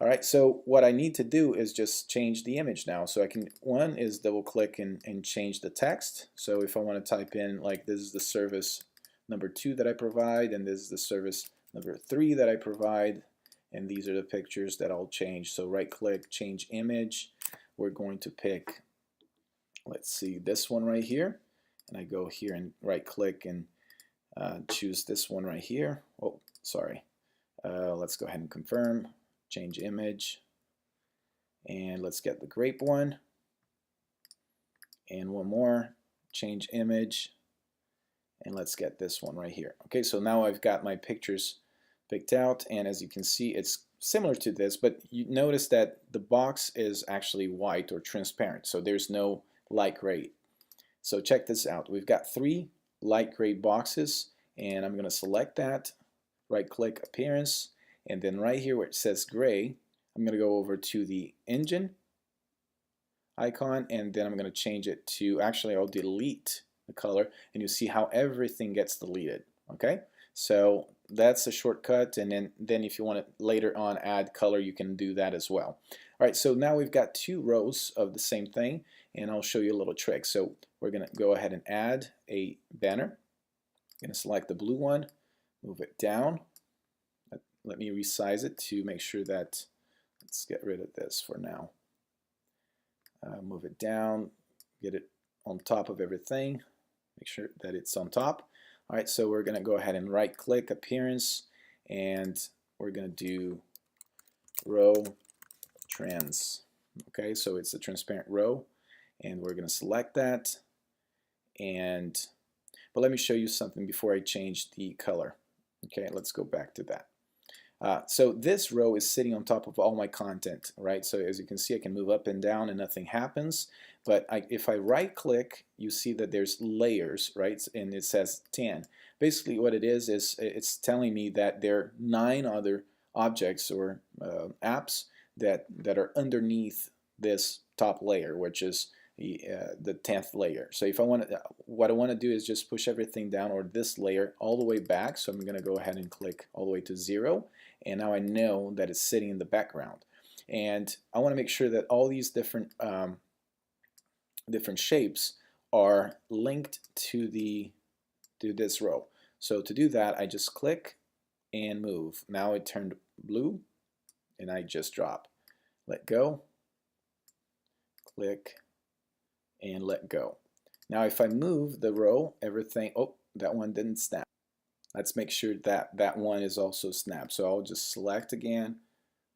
Alright, so what I need to do is just change the image now. So I can, one is double click and change the text. So if I want to type in, like, this is the service number 2 that I provide, and this is the service number 3 that I provide, and these are the pictures that I'll change. So right click, change image. We're going to pick, let's see, this one right here. And I go here and right click and choose this one right here. Oh, sorry. Let's go ahead and confirm, change image, and let's get the grape one. And one more, change image, and let's get this one right here. Okay, so now I've got my pictures picked out, and as you can see, it's similar to this, but you notice that the box is actually white or transparent, so there's no light gray. So check this out. We've got 3 light gray boxes, and I'm going to select that, right click appearance, and then right here where it says gray, I'm going to go over to the engine icon, and then I'm going to change it to, actually I'll delete the color, and you see how everything gets deleted. Okay, so that's a shortcut, and then if you want to later on add color, you can do that as well. All right, so now we've got 2 rows of the same thing, and I'll show you a little trick. So we're going to go ahead and add a banner. I'm going to select the blue one, move it down. Let me resize it to make sure that, let's get rid of this for now. Move it down, get it on top of everything, make sure that it's on top. All right, so we're going to go ahead and right click appearance, and we're going to do row trans. Okay, so it's a transparent row, and we're going to select that. But let me show you something before I change the color. Okay, let's go back to that. So this row is sitting on top of all my content, right? So as you can see, I can move up and down and nothing happens. But if I right click, you see that there's layers, right? And it says 10. Basically what it is it's telling me that there are 9 other objects or apps that are underneath this top layer, which is the 10th layer. So if I want to, what I want to do is just push everything down, or this layer, all the way back. So I'm going to go ahead and click all the way to 0, and now I know that it's sitting in the background. And I want to make sure that all these different shapes are linked to this row. So to do that, I just click and move. Now it turned blue, and I just drop. Let go, click, and let go. Now if I move the row, everything, oh, that one didn't snap. Let's make sure that that one is also snapped. So I'll just select again,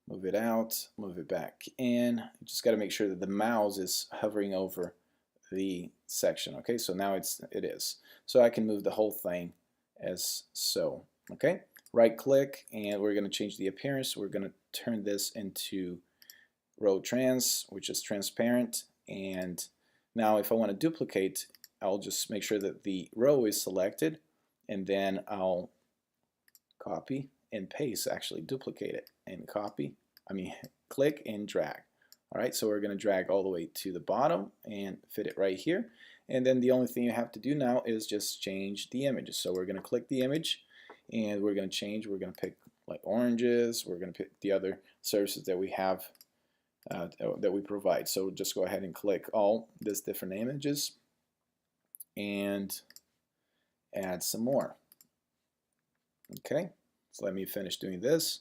move it out, move it back in. You just got to make sure that the mouse is hovering over the section. Okay, so now it is. So I can move the whole thing as so. Okay, right click, and we're going to change the appearance. We're going to turn this into row trans, which is transparent. And now if I want to duplicate, I'll just make sure that the row is selected, and then I'll copy and paste, actually duplicate it, and click and drag. All right, so we're going to drag all the way to the bottom and fit it right here. And then the only thing you have to do now is just change the images. So we're going to click the image, and we're going to change. We're going to pick like oranges. We're going to pick the other services that we have that we provide. So just go ahead and click all these different images and add some more. Okay, so let me finish doing this.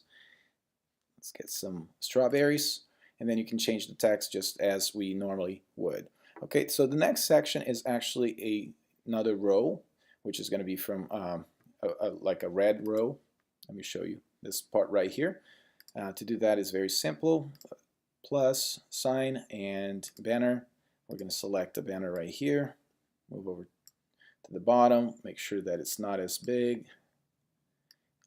Let's get some strawberries, and then you can change the text just as we normally would. Okay, so the next section is actually another row, which is going to be from like a red row. Let me show you this part right here. To do that is very simple. Plus sign and banner. We're going to select a banner right here, move over to the bottom, make sure that it's not as big.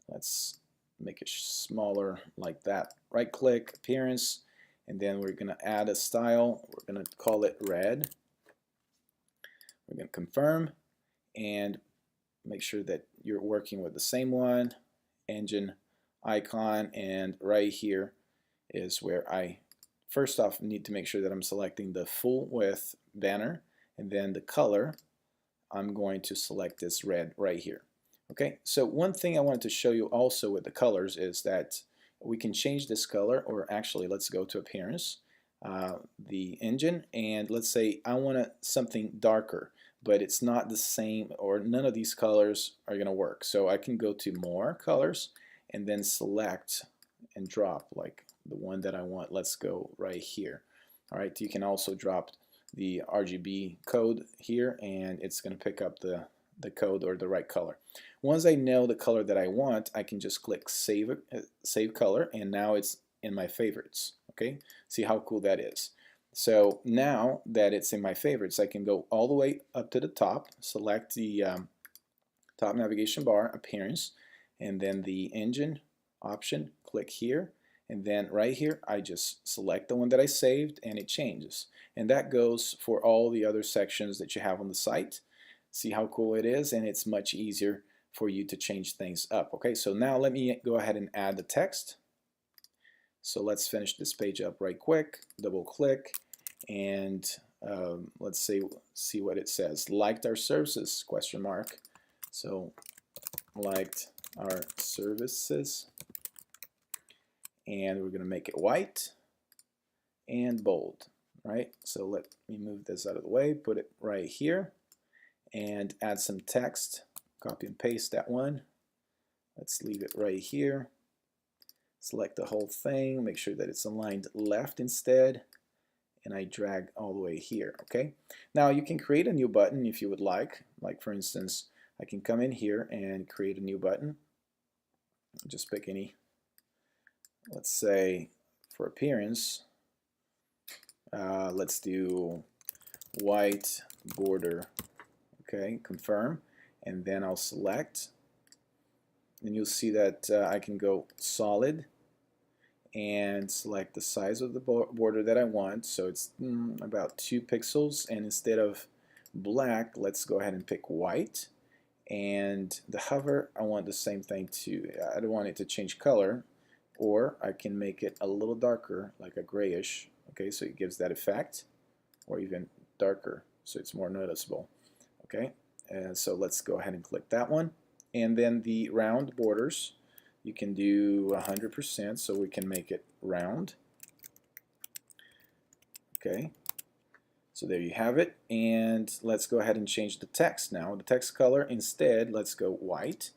Let's make it smaller like that. Right click, appearance, and then we're going to add a style. We're going to call it red. We're going to confirm and make sure that you're working with the same one, engine icon, and right here is where I first off need to make sure that I'm selecting the full width banner, and then the color, I'm going to select this red right here. Okay, so one thing I wanted to show you also with the colors is that we can change this color, or actually let's go to appearance, the engine, and let's say I want something darker, but it's not the same, or none of these colors are going to work. So I can go to more colors and then select and drop like the one that I want. Let's go right here. All right, you can also drop the RGB code here, and it's going to pick up the code or the right color. Once I know the color that I want, I can just click save color, and now it's in my favorites. Okay, see how cool that is. So now that it's in my favorites, I can go all the way up to the top, select the top navigation bar, appearance, and then the engine option, click here, and then right here I just select the one that I saved, and it changes. And that goes for all the other sections that you have on the site. See how cool it is, and it's much easier for you to change things up. Okay, so now let me go ahead and add the text. So let's finish this page up right quick, double click, and let's see what it says. Liked our services, question mark. So liked our services, and we're going to make it white and bold, right? So let me move this out of the way, put it right here, and add some text. Copy and paste that one. Let's leave it right here. Select the whole thing, make sure that it's aligned left instead, and I drag all the way here, okay? Now you can create a new button if you would like for instance, I can come in here and create a new button. Just pick any, let's say for appearance, let's do white border, okay, confirm, and then I'll select, and you'll see that I can go solid and select the size of the border that I want. So it's about 2 pixels, and instead of black, let's go ahead and pick white. And the hover, I want the same thing too. I don't want it to change color, or I can make it a little darker, like a grayish, okay, so it gives that effect, or even darker so it's more noticeable, okay. And so let's go ahead and click that one. And then the round borders, you can do 100%, so we can make it round. Okay, so there you have it. And let's go ahead and change the text now. The text color instead, let's go white.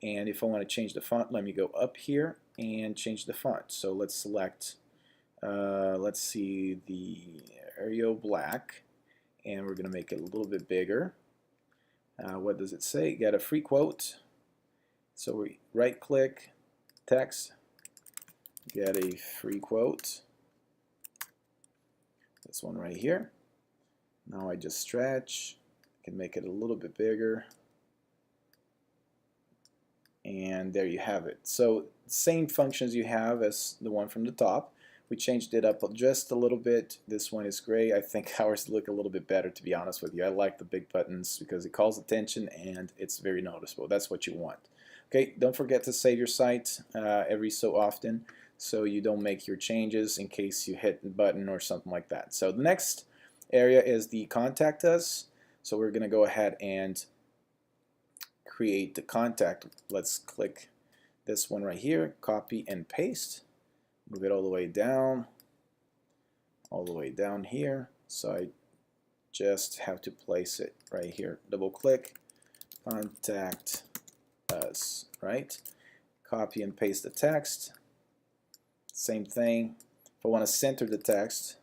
And if I want to change the font, let me go up here and change the font. So let's select, let's see, the Arial black, and we're going to make it a little bit bigger. What does it say? Get a free quote. So we right click, text, get a free quote. This one right here. Now I just stretch, I can make it a little bit bigger, and there you have it. So same functions you have as the one from the top. We changed it up just a little bit. This one is gray. I think ours look a little bit better, to be honest with you. I like the big buttons because it calls attention and it's very noticeable. That's what you want. Okay, don't forget to save your site every so often so you don't make your changes in case you hit the button or something like that. So the next area is the contact us. So we're going to go ahead and create the contact. Let's click this one right here, copy and paste. Move it all the way down here. So I just have to place it right here. Double click, contact us, right? Copy and paste the text. Same thing. If I want to center the text,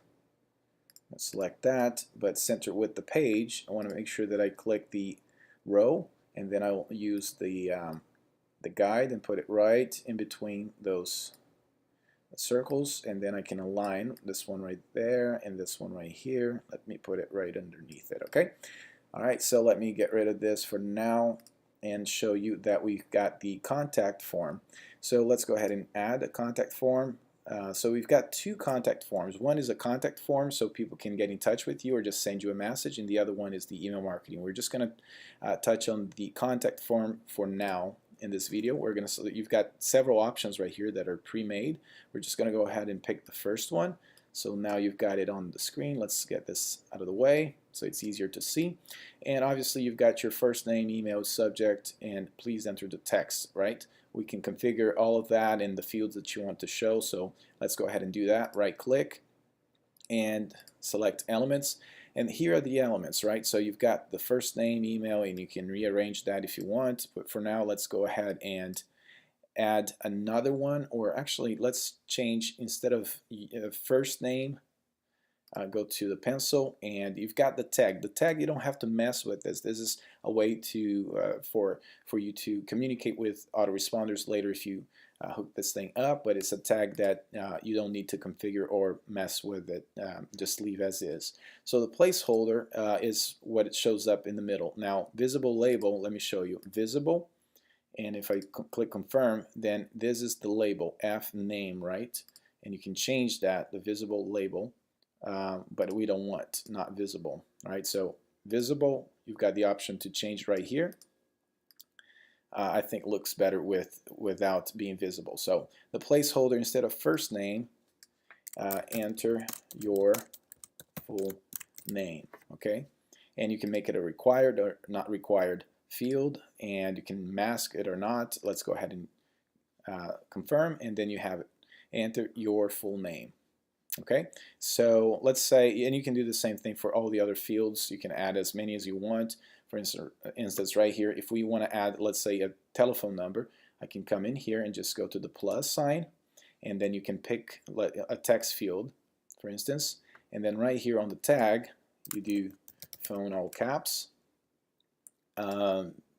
I'll select that, but center with the page. I want to make sure that I click the row, and then I'll use the guide and put it right in between those circles, and then I can align this one right there and this one right here. Let me put it right underneath it, okay? Alright, so let me get rid of this for now and show you that we've got the contact form. So let's go ahead and add a contact form. So we've got 2 contact forms. One is a contact form so people can get in touch with you or just send you a message, and the other one is the email marketing. We're just going to touch on the contact form for now in this video. We're going to, you've got several options right here that are pre-made. We're just going to go ahead and pick the first one. So now you've got it on the screen. Let's get this out of the way so it's easier to see. And obviously you've got your first name, email, subject, and please enter the text, right? We can configure all of that in the fields that you want to show. So let's go ahead and do that. Right click and select elements. And here are the elements, right? So you've got the first name, email, and you can rearrange that if you want. But for now, let's go ahead and add another one, or actually let's change, instead of first name, go to the pencil, and you've got the tag. The tag, you don't have to mess with this. This is a way to for you to communicate with autoresponders later if you hook this thing up, but it's a tag that you don't need to configure or mess with it. Just leave as is. So the placeholder is what it shows up in the middle. Now visible label, let me show you. Visible, and if I click confirm, then this is the label, F name, right? And you can change that, the visible label, but we don't want not visible, right? So visible, you've got the option to change right here. I think looks better without being visible. So the placeholder, instead of first name, enter your full name, okay? And you can make it a required or not required field, and you can mask it or not. Let's go ahead and confirm, and then you have it. Enter your full name. Okay, so let's say, and you can do the same thing for all the other fields. You can add as many as you want. For instance, right here, if we want to add, let's say, a telephone number, I can come in here and just go to the plus sign, and then you can pick a text field, for instance, and then right here on the tag, you do phone all caps,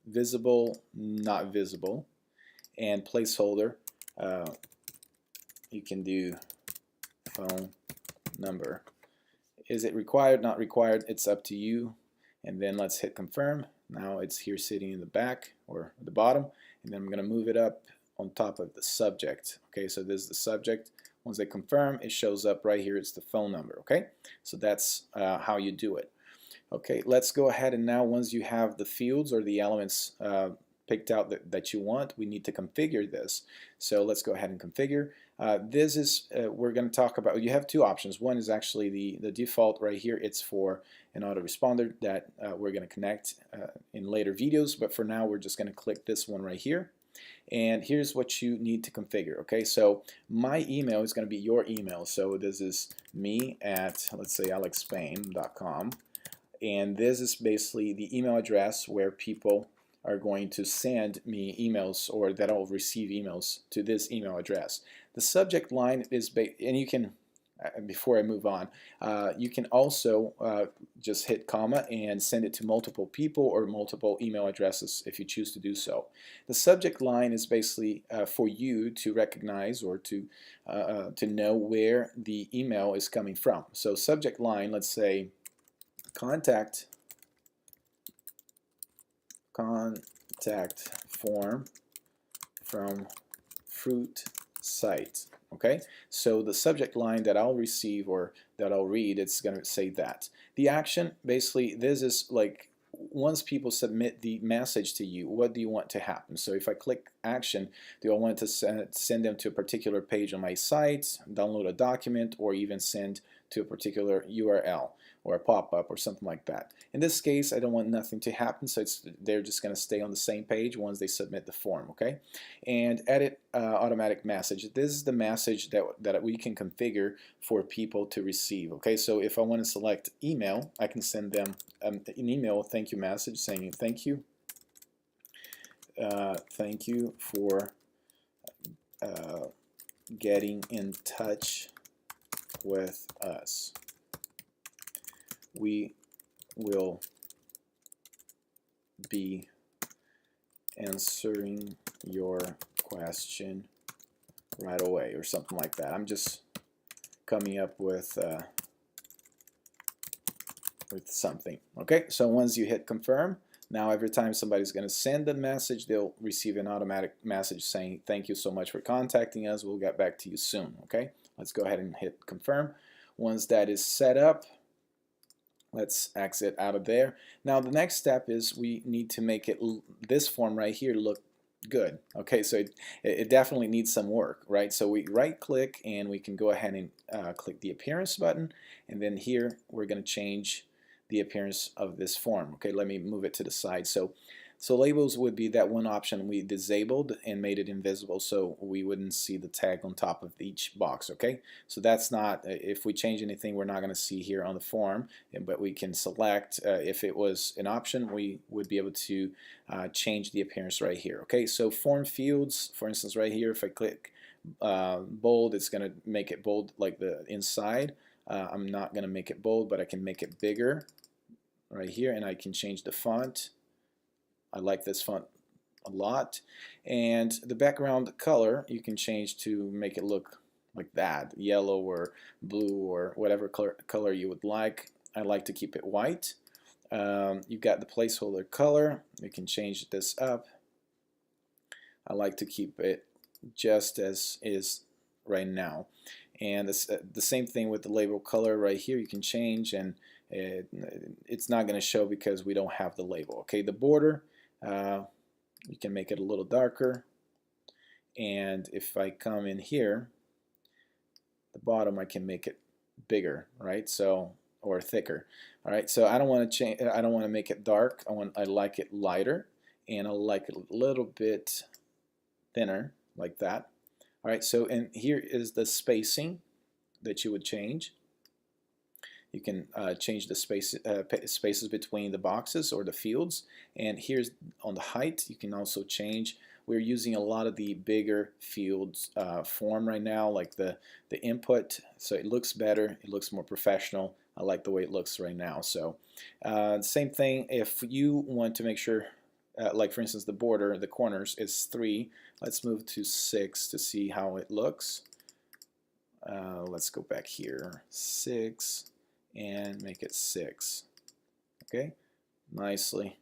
visible, not visible, and placeholder, you can do phone number. Is it required, not required? It's up to you. And then let's hit confirm. Now it's here sitting in the back or the bottom, and then I'm going to move it up on top of the subject. Okay, so this is the subject. Once they confirm, it shows up right here. It's the phone number. Okay, so that's how you do it. Okay, let's go ahead, and now once you have the fields or the elements picked out that you want, we need to configure this. So let's go ahead and configure. This is, we're going to talk about, you have two options. One is actually the default right here. It's for an autoresponder that we're going to connect in later videos, but for now we're just going to click this one right here. And here's what you need to configure. Okay, so my email is going to be your email. So this is me at, let's say, alexspain.com. And this is basically the email address where people are going to send me emails, or that I'll receive emails to this email address. The subject line is, and you can, before I move on, you can also just hit comma and send it to multiple people or multiple email addresses if you choose to do so. The subject line is basically for you to recognize or to know where the email is coming from. So subject line, let's say contact form from fruit site. Okay, so the subject line that I'll receive or that I'll read, it's going to say that. The action, basically, this is like once people submit the message to you, what do you want to happen? So if I click action, do I want to send them to a particular page on my site, download a document, or even send to a particular URL or a pop-up or something like that? In this case, I don't want nothing to happen, so they're just going to stay on the same page once they submit the form. Okay, and edit automatic message. This is the message that we can configure for people to receive. Okay, so if I want to select email, I can send them an email thank you message saying thank you for getting in touch with us. We will be answering your question right away, or something like that. I'm just coming up with something. Okay, so once you hit confirm, now every time somebody's going to send a message, they'll receive an automatic message saying thank you so much for contacting us, we'll get back to you soon. Okay, let's go ahead and hit confirm. Once that is set up, let's exit out of there. Now the next step is we need to make it, this form right here, look good. Okay, so it definitely needs some work, right? So we right click and we can go ahead and click the appearance button, and then here we're going to change the appearance of this form. Okay, let me move it to the side. So labels would be that one option we disabled and made it invisible, so we wouldn't see the tag on top of each box. Okay, so that's not, if we change anything, we're not going to see here on the form, but we can select, if it was an option, we would be able to change the appearance right here. Okay, so form fields, for instance, right here, if I click bold, it's going to make it bold like the inside. I'm not going to make it bold, but I can make it bigger right here, and I can change the font. I like this font a lot. And the background color you can change to make it look like that, yellow or blue or whatever color you would like. I like to keep it white. You've got the placeholder color. You can change this up. I like to keep it just as is right now. And the same thing with the label color right here. You can change, and it's not going to show because we don't have the label. Okay, the border, you can make it a little darker, and if I come in here, the bottom, I can make it bigger, right? So, or thicker. All right, so I don't want to change. I don't want to make it dark. I like it lighter. and I like it a little bit thinner like that. All right, so and here is the spacing that you would change. You can change the spaces between the boxes or the fields, and here's on the height you can also change. We're using a lot of the bigger fields form right now, like the input, so it looks better, it looks more professional. I like the way it looks right now. So same thing if you want to make sure like for instance the border, the corners is 3. Let's move to 6 to see how it looks. Let's go back here, 6, and make it 6. Okay, nicely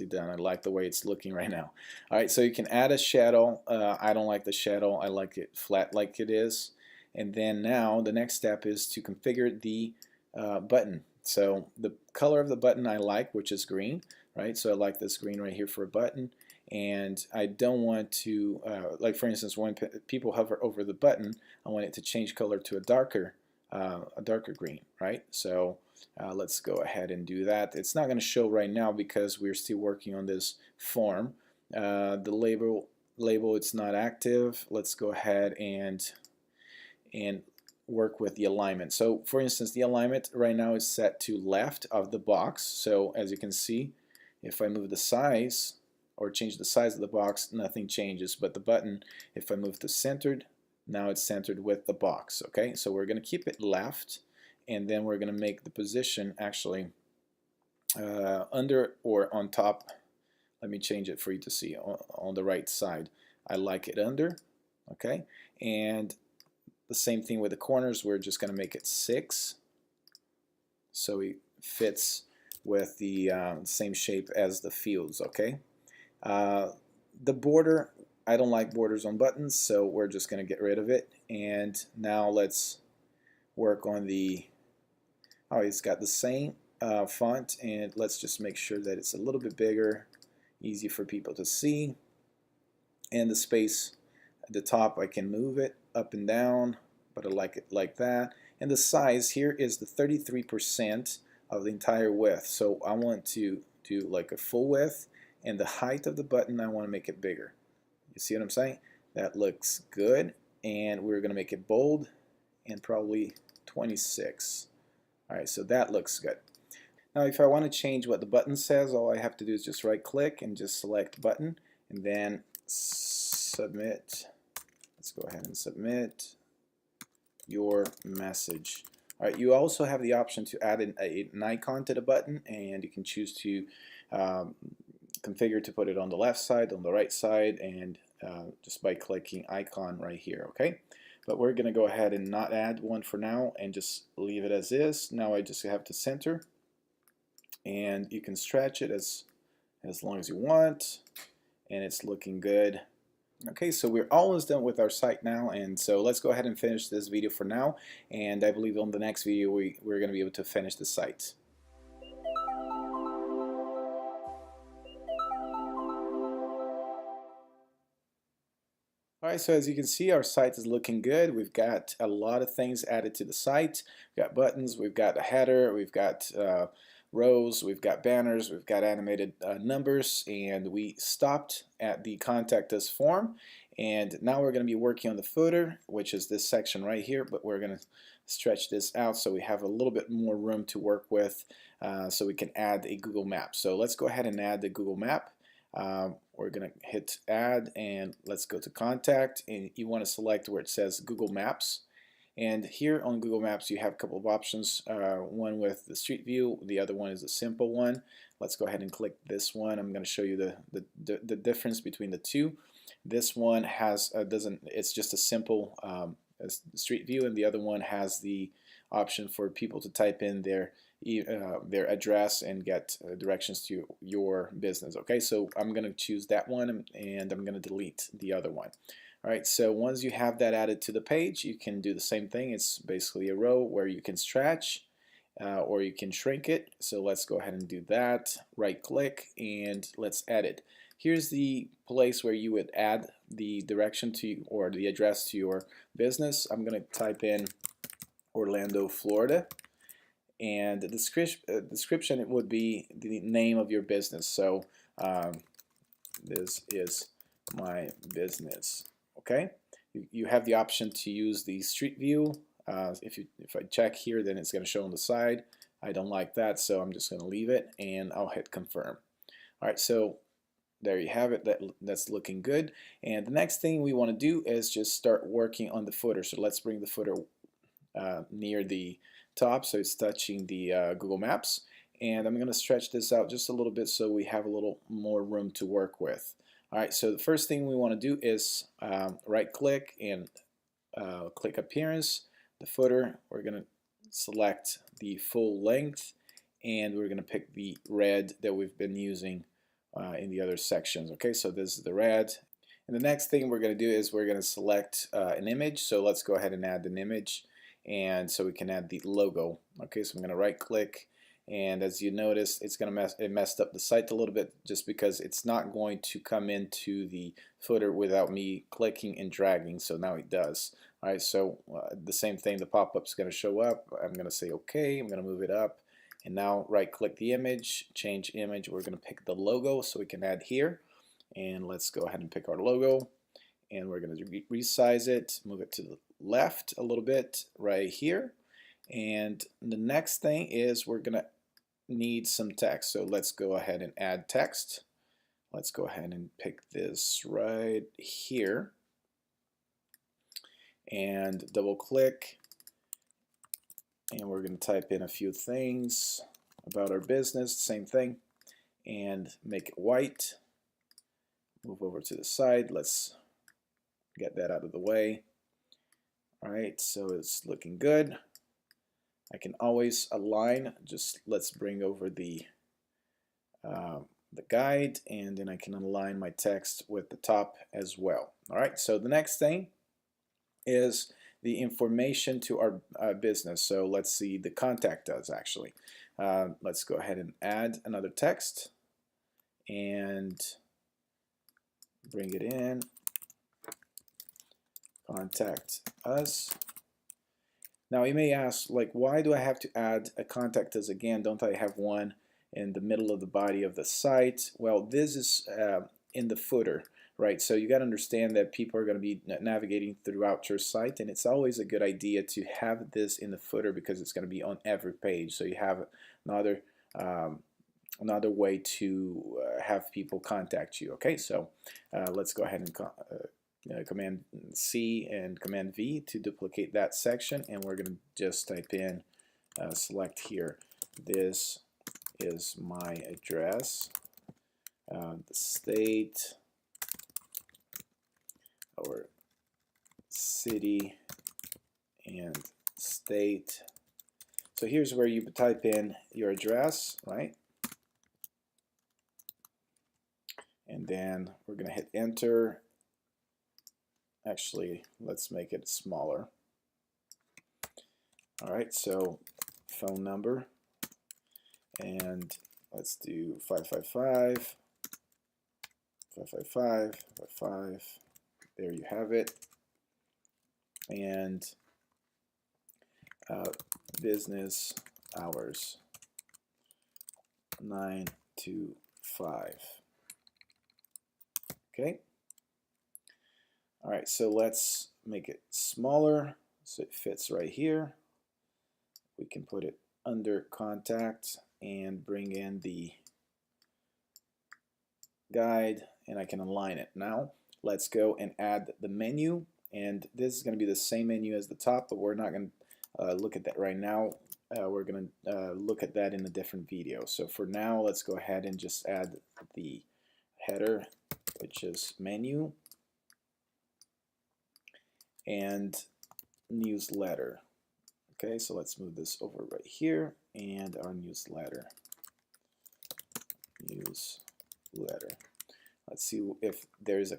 done. I like the way it's looking right now. Alright, so you can add a shadow. I don't like the shadow, I like it flat like it is. And then now the next step is to configure the button. So the color of the button I like, which is green, right? So I like this green right here for a button, and I don't want to like for instance when people hover over the button, I want it to change color to a darker green, right? So let's go ahead and do that. It's not going to show right now because we're still working on this form. The label it's not active. Let's go ahead and work with the alignment. So for instance the alignment right now is set to left of the box. So as you can see, if I move the size or change the size of the box, nothing changes, but the button, if I move to centered, now it's centered with the box. Okay, so we're going to keep it left, and then we're going to make the position actually under or on top. Let me change it for you to see on the right side. I like it under. Okay, and the same thing with the corners. We're just going to make it 6 so it fits with the same shape as the fields. Okay, the border, I don't like borders on buttons, so we're just going to get rid of it. And now let's work on the, oh, it's got the same font, and let's just make sure that it's a little bit bigger, easy for people to see. And the space at the top, I can move it up and down, but I like it like that. And the size here is the 33% of the entire width, so I want to do like a full width, and the height of the button I want to make it bigger. You see what I'm saying? That looks good, and we're going to make it bold and probably 26. Alright, so that looks good. Now if I want to change what the button says, all I have to do is just right click and just select button and then submit. Let's go ahead and submit your message. Alright, you also have the option to add an icon to the button, and you can choose to configure to put it on the left side, on the right side, and just by clicking icon right here. Okay, but we're gonna go ahead and not add one for now and just leave it as is. Now I just have to center, and you can stretch it as long as you want, and it's looking good. Okay, so we're almost done with our site now, and so let's go ahead and finish this video for now, and I believe on the next video we're going to be able to finish the site. Alright, so as you can see, our site is looking good. We've got a lot of things added to the site. We've got buttons, we've got a header, we've got rows, we've got banners, we've got animated numbers, and we stopped at the contact us form, and now we're going to be working on the footer, which is this section right here, but we're going to stretch this out so we have a little bit more room to work with, so we can add a Google map. So let's go ahead and add the Google map. We're going to hit add, and let's go to contact, and you want to select where it says Google Maps. And here on Google Maps you have a couple of options, one with the street view, the other one is a simple one. Let's go ahead and click this one. I'm going to show you the difference between the two. This one has it's just a simple street view, and the other one has the option for people to type in their address and get directions to your business. Okay, so I'm going to choose that one, and I'm going to delete the other one. Alright, so once you have that added to the page, you can do the same thing. It's basically a row where you can stretch or you can shrink it. So let's go ahead and do that. Right click and let's edit. Here's the place where you would add the direction to or the address to your business. I'm going to type in Orlando, Florida, and the description it would be the name of your business. So this is my business. Okay, you have the option to use the street view. If I check here, then it's going to show on the side. I don't like that, so I'm just going to leave it, and I'll hit confirm. All right, so there you have it. That's looking good. And the next thing we want to do is just start working on the footer. So let's bring the footer near the top, so it's touching the Google Maps. And I'm going to stretch this out just a little bit so we have a little more room to work with. All right, so the first thing we want to do is right click and click appearance, the footer. We're going to select the full length, and we're going to pick the red that we've been using in the other sections. Okay, so this is the red. And the next thing we're going to do is we're going to select an image. So let's go ahead and add an image, and so we can add the logo. Okay, so I'm going to right click, and as you notice, it's going to messed up the site a little bit just because it's not going to come into the footer without me clicking and dragging. So now it does. All right, so the same thing, the pop-up is going to show up. I'm going to say okay. I'm going to move it up. And now right click the image, change image. We're going to pick the logo so we can add here. And let's go ahead and pick our logo. And we're going to resize it, move it to the left a little bit right here. And the next thing is we're going to need some text. So let's go ahead and add text. Let's go ahead and pick this right here. And double click. And we're going to type in a few things about our business, same thing, and make it white. Move over to the side. Let's get that out of the way. All right, so it's looking good. I can always align. Just let's bring over the guide, and then I can align my text with the top as well. All right, so the next thing is the information to our business. So let's see, the contact us actually. Let's go ahead and add another text and bring it in. Contact us. Now you may ask, like, why do I have to add a contact us again? Don't I have one in the middle of the body of the site? Well, this is in the footer. Right, so you got to understand that people are going to be navigating throughout your site, and it's always a good idea to have this in the footer because it's going to be on every page. So you have another way to have people contact you. Okay, so let's go ahead and Command C and Command V to duplicate that section, and we're going to just type in, select here, this is my address, the state, or city and state. So here's where you type in your address, right? And then we're going to hit enter. Actually, let's make it smaller. All right, so phone number, and let's do 555 555 555. There you have it. And business hours 9 to 5. Okay. All right, so let's make it smaller so it fits right here. We can put it under contact and bring in the guide, and I can align it. Now let's go and add the menu, and this is going to be the same menu as the top, but we're not going to look at that right now. We're going to look at that in a different video. So for now, let's go ahead and just add the header, which is menu, and newsletter. Okay, so let's move this over right here, and our newsletter. Let's see if there is a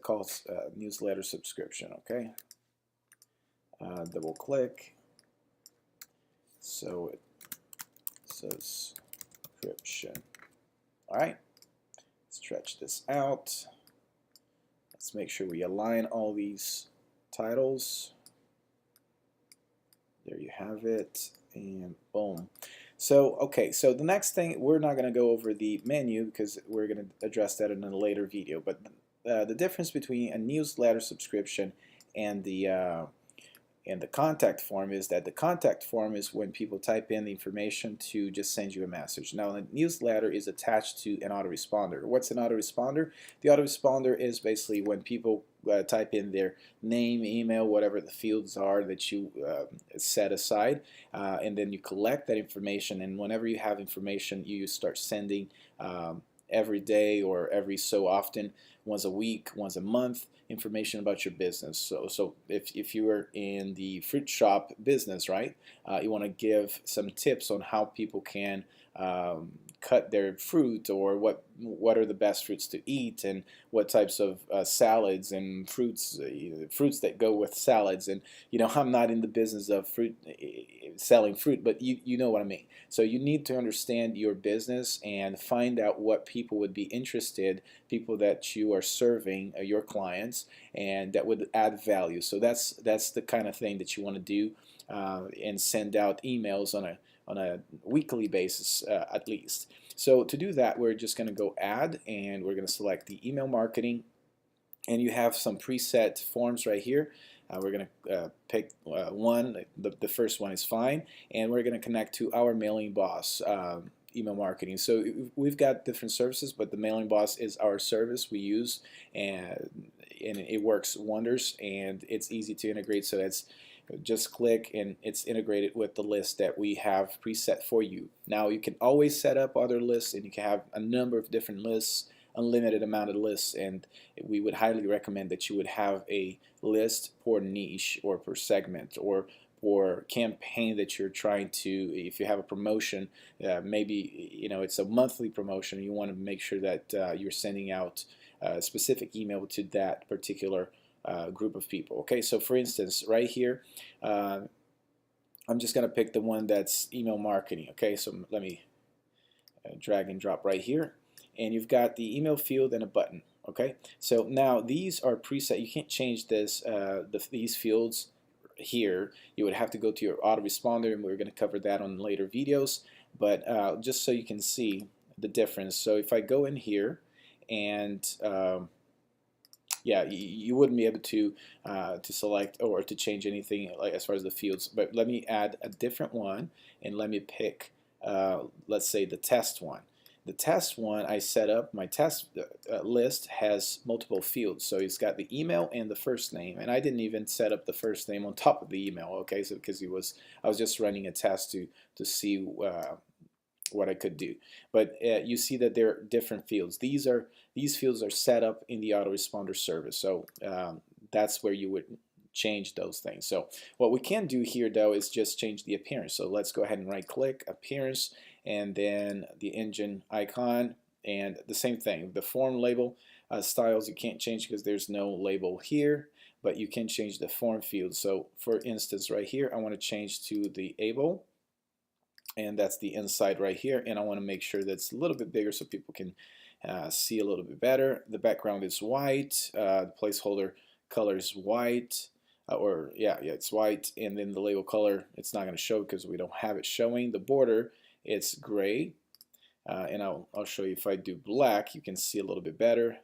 newsletter subscription. Okay, double click. So subscription. All right, stretch this out. Let's make sure we align all these titles. There you have it, and boom. So, okay, so the next thing, we're not going to go over the menu because we're going to address that in a later video, but the difference between a newsletter subscription and the contact form is that the contact form is when people type in the information to just send you a message. Now, the newsletter is attached to an autoresponder. What's an autoresponder? The autoresponder is basically when people type in their name, email, whatever the fields are that you set aside, and then you collect that information, and whenever you have information, you start sending every day or every so often, once a week, once a month, information about your business. So if you are in the fruit shop business, right, you want to give some tips on how people can cut their fruit, or what are the best fruits to eat, and what types of salads and fruits that go with salads. And I'm not in the business of fruit selling fruit, but you know what I mean. So you need to understand your business and find out what people would be interested, people that you are serving, your clients, and that would add value. So that's the kind of thing that you want to do, and send out emails on a weekly basis at least. So to do that, we're just going to go add, and we're going to select the email marketing, and you have some preset forms right here. We're going to pick one. The first one is fine, and we're going to connect to our mailing boss email marketing. So we've got different services, but the mailing boss is our service we use, and it works wonders, and it's easy to integrate. So that's just click and it's integrated with the list that we have preset for you. Now you can always set up other lists, and you can have a number of different lists, unlimited amount of lists, and we would highly recommend that you would have a list per niche or per segment or campaign that you're trying to. If you have a promotion, maybe it's a monthly promotion, you want to make sure that you're sending out a specific email to that particular group of people. Okay, so for instance, right here, I'm just going to pick the one that's email marketing. Okay, so let me drag and drop right here, and you've got the email field and a button. Okay, so now these are preset. You can't change this these fields here. You would have to go to your autoresponder, and we're going to cover that on later videos, but just so you can see the difference. So if I go in here, and yeah, you wouldn't be able to select or to change anything like as far as the fields. But let me add a different one, and let me pick let's say the test one. The test one, I set up my test list has multiple fields, so it's got the email and the first name, and I didn't even set up the first name on top of the email. Okay, so because I was just running a test to see what I could do. But you see that there are different fields. These fields are set up in the autoresponder service, so that's where you would change those things. So what we can do here though is just change the appearance. So let's go ahead and right click appearance, and then the engine icon, and the same thing, the form label styles you can't change because there's no label here, but you can change the form field. So for instance, right here I want to change to the able, and that's the inside right here, and I want to make sure that's a little bit bigger so people can see a little bit better. The background is white, the placeholder color is white, it's white, and then the label color, it's not going to show because we don't have it showing. The border, it's gray, and I'll show you if I do black, you can see a little bit better,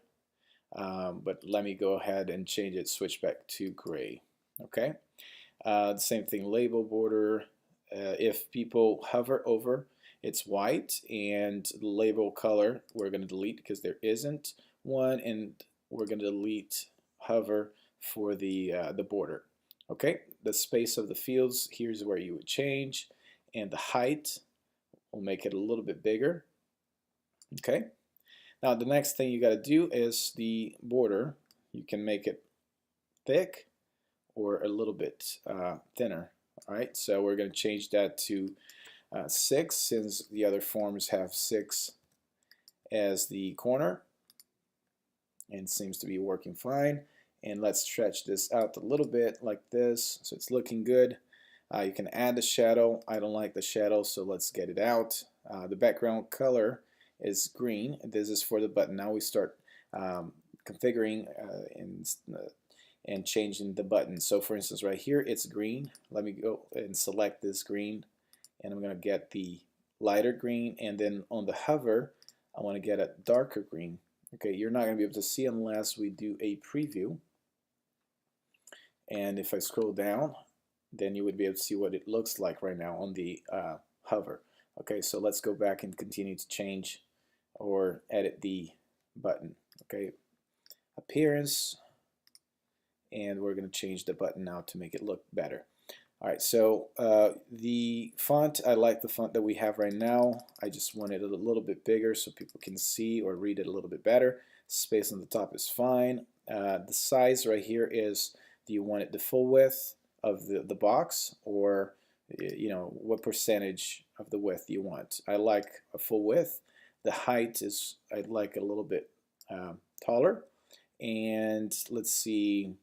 but let me go ahead and change it, switch back to gray. Okay, the same thing, label border, if people hover over, it's white, and the label color we're going to delete because there isn't one, and we're going to delete hover for the border. Okay, the space of the fields, here's where you would change, and the height, we'll make it a little bit bigger. Okay, now the next thing you got to do is the border. You can make it thick or a little bit thinner. All right, so we're going to change that to 6, since the other forms have 6 as the corner, and it seems to be working fine. And let's stretch this out a little bit like this, so it's looking good. You can add the shadow. I don't like the shadow, so let's get it out. The background color is green. This is for the button. Now we start configuring and changing the button. So for instance, right here it's green. Let me go and select this green, and I'm going to get the lighter green, and then on the hover I want to get a darker green. Okay, you're not going to be able to see unless we do a preview. And if I scroll down, then you would be able to see what it looks like right now on the hover. Okay, so let's go back and continue to change or edit the button. Okay, appearance, and we're going to change the button now to make it look better. Alright, so the font, I like the font that we have right now. I just want it a little bit bigger so people can see or read it a little bit better. Space on the top is fine. The size right here is, do you want it the full width of the box, or what percentage of the width you want? I like a full width. The height is, I'd like a little bit taller. And let's see,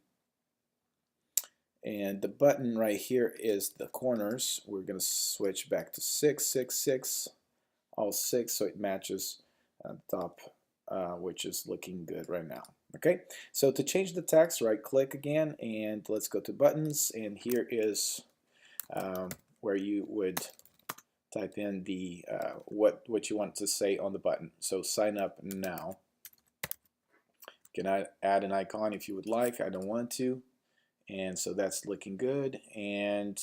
and the button right here is the corners. We're going to switch back to 6, 6, 6, all 6, so it matches the top, which is looking good right now. Okay, so to change the text, right click again, and let's go to buttons, and here is where you would type in the what you want to say on the button. So sign up now. You can add an icon if you would like. I don't want to. And so that's looking good, and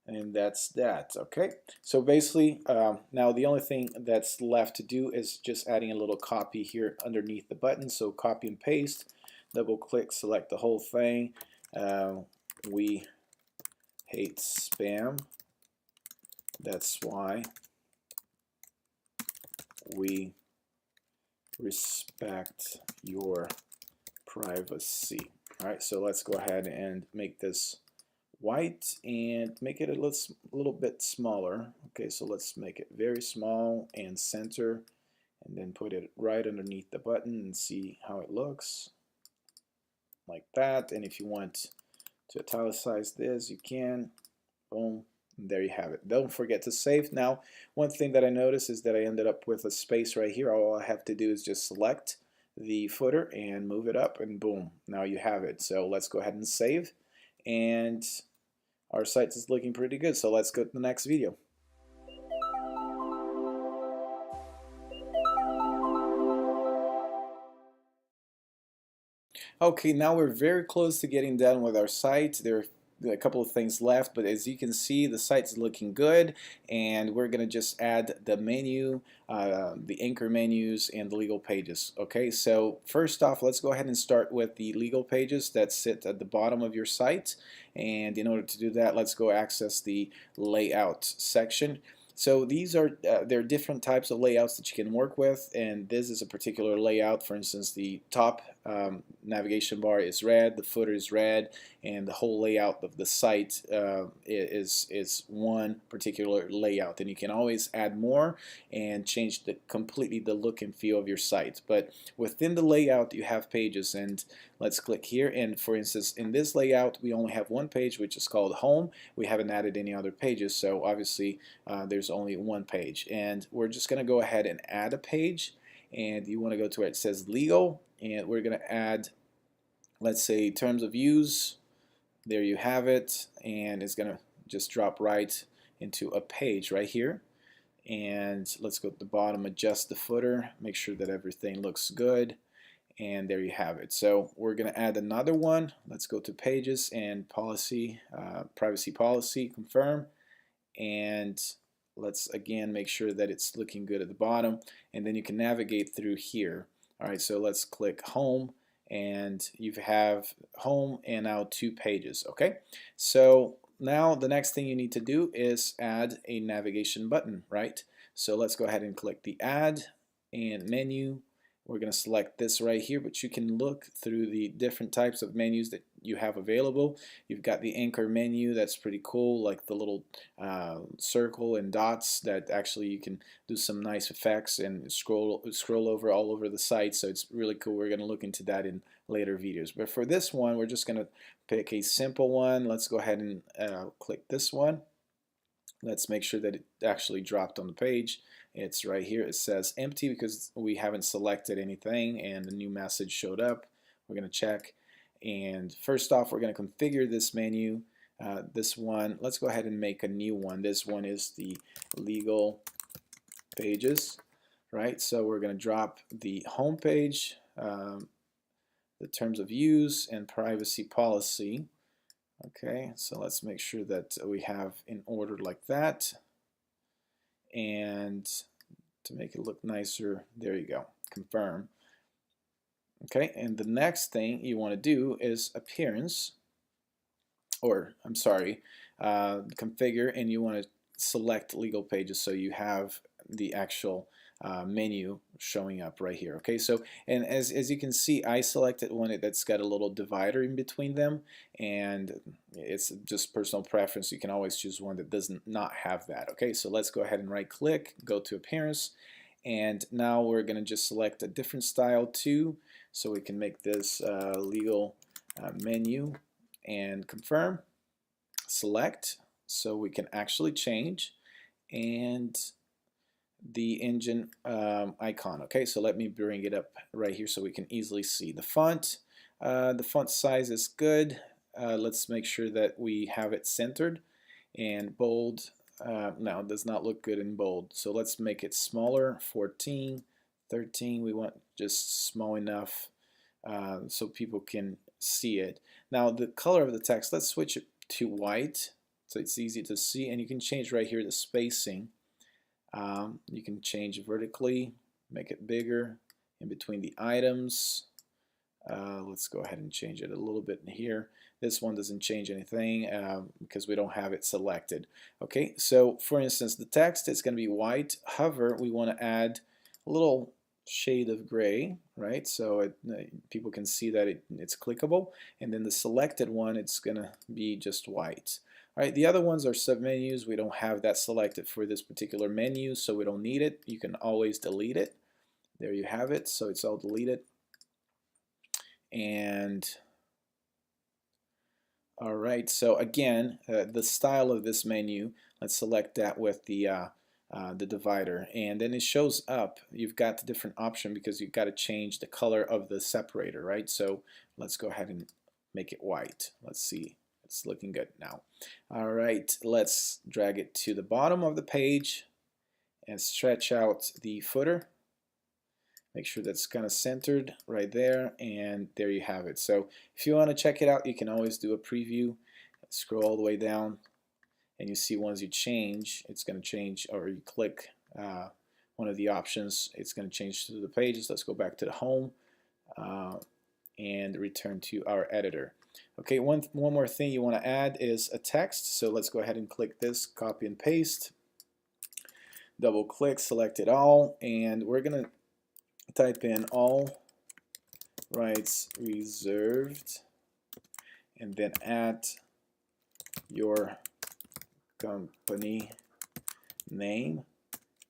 that's that. Okay, so basically now the only thing that's left to do is just adding a little copy here underneath the button. So copy and paste, double click, select the whole thing. We hate spam, that's why we respect your privacy. Alright, so let's go ahead and make this white and make it a little bit smaller. Okay, so let's make it very small and center, and then put it right underneath the button and see how it looks like that. And if you want to italicize this, you can. Boom, and there you have it. Don't forget to save. Now, one thing that I noticed is that I ended up with a space right here. All I have to do is just select the footer and move it up, and boom, now you have it. So let's go ahead and save, and our site is looking pretty good. So let's go to the next video. Okay, now we're very close to getting done with our site. There are a couple of things left, but as you can see, the site's looking good, and we're gonna just add the menu, the anchor menus, and the legal pages. Okay, so first off, let's go ahead and start with the legal pages that sit at the bottom of your site. And in order to do that, let's go access the layout section. So these are there are different types of layouts that you can work with, and this is a particular layout. For instance, the top navigation bar is red, the footer is red, and the whole layout of the site is one particular layout. And you can always add more and change completely the look and feel of your site. But within the layout, you have pages, and let's click here. And for instance, in this layout, we only have one page, which is called Home. We haven't added any other pages, so obviously there's only one page. And we're just going to go ahead and add a page. And you want to go to where it says Legal, and we're going to add, let's say, Terms of Use. There you have it, and it's going to just drop right into a page right here. And let's go to the bottom, adjust the footer, make sure that everything looks good. And there you have it. So we're going to add another one. Let's go to Pages and Policy, Privacy Policy, Confirm. And let's again make sure that it's looking good at the bottom. And then you can navigate through here. Alright, so let's click Home. And you have Home and now 2 pages. Okay, so now the next thing you need to do is add a navigation button, right? So let's go ahead and click the Add and Menu. We're going to select this right here, but you can look through the different types of menus that you have available. You've got the anchor menu, that's pretty cool, like the little circle and dots that actually you can do some nice effects and scroll over all over the site, so it's really cool. We're going to look into that in later videos. But for this one, we're just going to pick a simple one. Let's go ahead and click this one. Let's make sure that it actually dropped on the page. It's right here. It says empty because we haven't selected anything and a new message showed up. We're going to check. And first off, we're going to configure this menu. This one, let's go ahead and make a new one. This one is the legal pages, right? So we're going to drop the home page, the terms of use, and privacy policy. Okay, so let's make sure that we have in order like that. And to make it look nicer, there you go, confirm. Okay, and the next thing you want to do is appearance, or I'm sorry, configure, and you want to select legal pages so you have the actual menu showing up right here. Okay, so and as you can see, I selected one that's got a little divider in between them, and it's just personal preference. You can always choose one that does not have that. Okay, so let's go ahead and right click, go to appearance, and now we're going to just select a different style too, so we can make this legal menu, and confirm, select, so we can actually change, and the engine icon. Okay, so let me bring it up right here so we can easily see the font. The font size is good. Let's make sure that we have it centered, and bold. No, it does not look good in bold, so let's make it smaller, 14, 13. We want just small enough so people can see it. Now the color of the text, let's switch it to white so it's easy to see, and you can change right here the spacing. You can change vertically, make it bigger in between the items. Let's go ahead and change it a little bit in here. This one doesn't change anything because we don't have it selected. Okay, so for instance, the text is going to be white. Hover, we want to add a little shade of gray, right? So people can see that it's clickable. And then the selected one, it's going to be just white. All right, the other ones are submenus. We don't have that selected for this particular menu, so we don't need it. You can always delete it. There you have it. So it's all deleted. And all right, so again, the style of this menu, let's select that with the divider, and then it shows up. You've got the different option because you've got to change the color of the separator, right? So let's go ahead and make it white. Let's see, it's looking good now. All right, let's drag it to the bottom of the page and stretch out the footer. Make sure that's kind of centered right there, and there you have it. So if you want to check it out, you can always do a preview. Scroll all the way down, and you see once you change, it's going to change, or you click one of the options, it's going to change to the pages. Let's go back to the home and return to our editor. Okay, one more thing you want to add is a text. So let's go ahead and click this, copy and paste, double click, select it all, and we're going to type in all rights reserved, and then add your company name,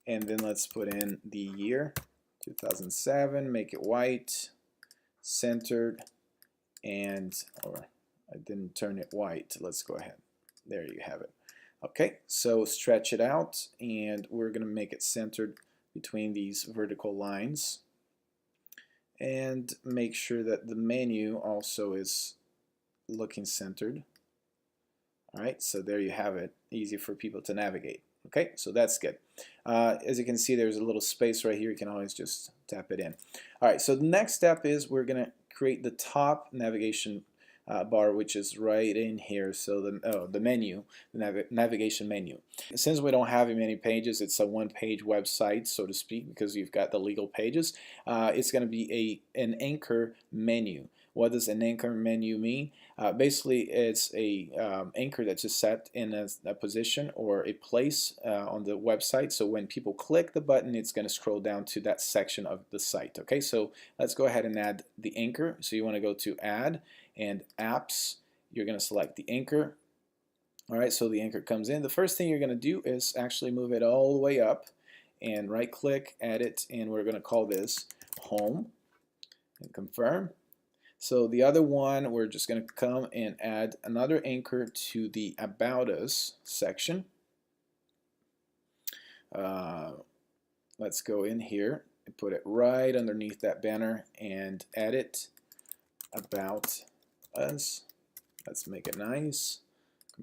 and then let's put in the year 2007, make it white, centered, and or I didn't turn it white. Let's go ahead, there you have it. Okay, so stretch it out, and we're gonna make it centered between these vertical lines, and make sure that the menu also is looking centered. All right, so there you have it, easy for people to navigate. Okay, so that's good. As you can see, there's a little space right here. You can always just tap it in. All right, so the next step is we're gonna create the top navigation bar, which is right in here. So the menu, the navigation menu. Since we don't have many pages, it's a one-page website, so to speak, because you've got the legal pages. It's going to be an anchor menu. What does an anchor menu mean? Basically, it's a anchor that's just set in a position or a place on the website. So when people click the button, it's going to scroll down to that section of the site. Okay, so let's go ahead and add the anchor. So you want to go to Add and Apps. You're going to select the anchor. All right, so the anchor comes in. The first thing you're going to do is actually move it all the way up and right-click, Edit, and we're going to call this Home and confirm. So the other one, we're just going to come and add another anchor to the About Us section. Let's go in here and put it right underneath that banner and edit About Us. Let's make it nice.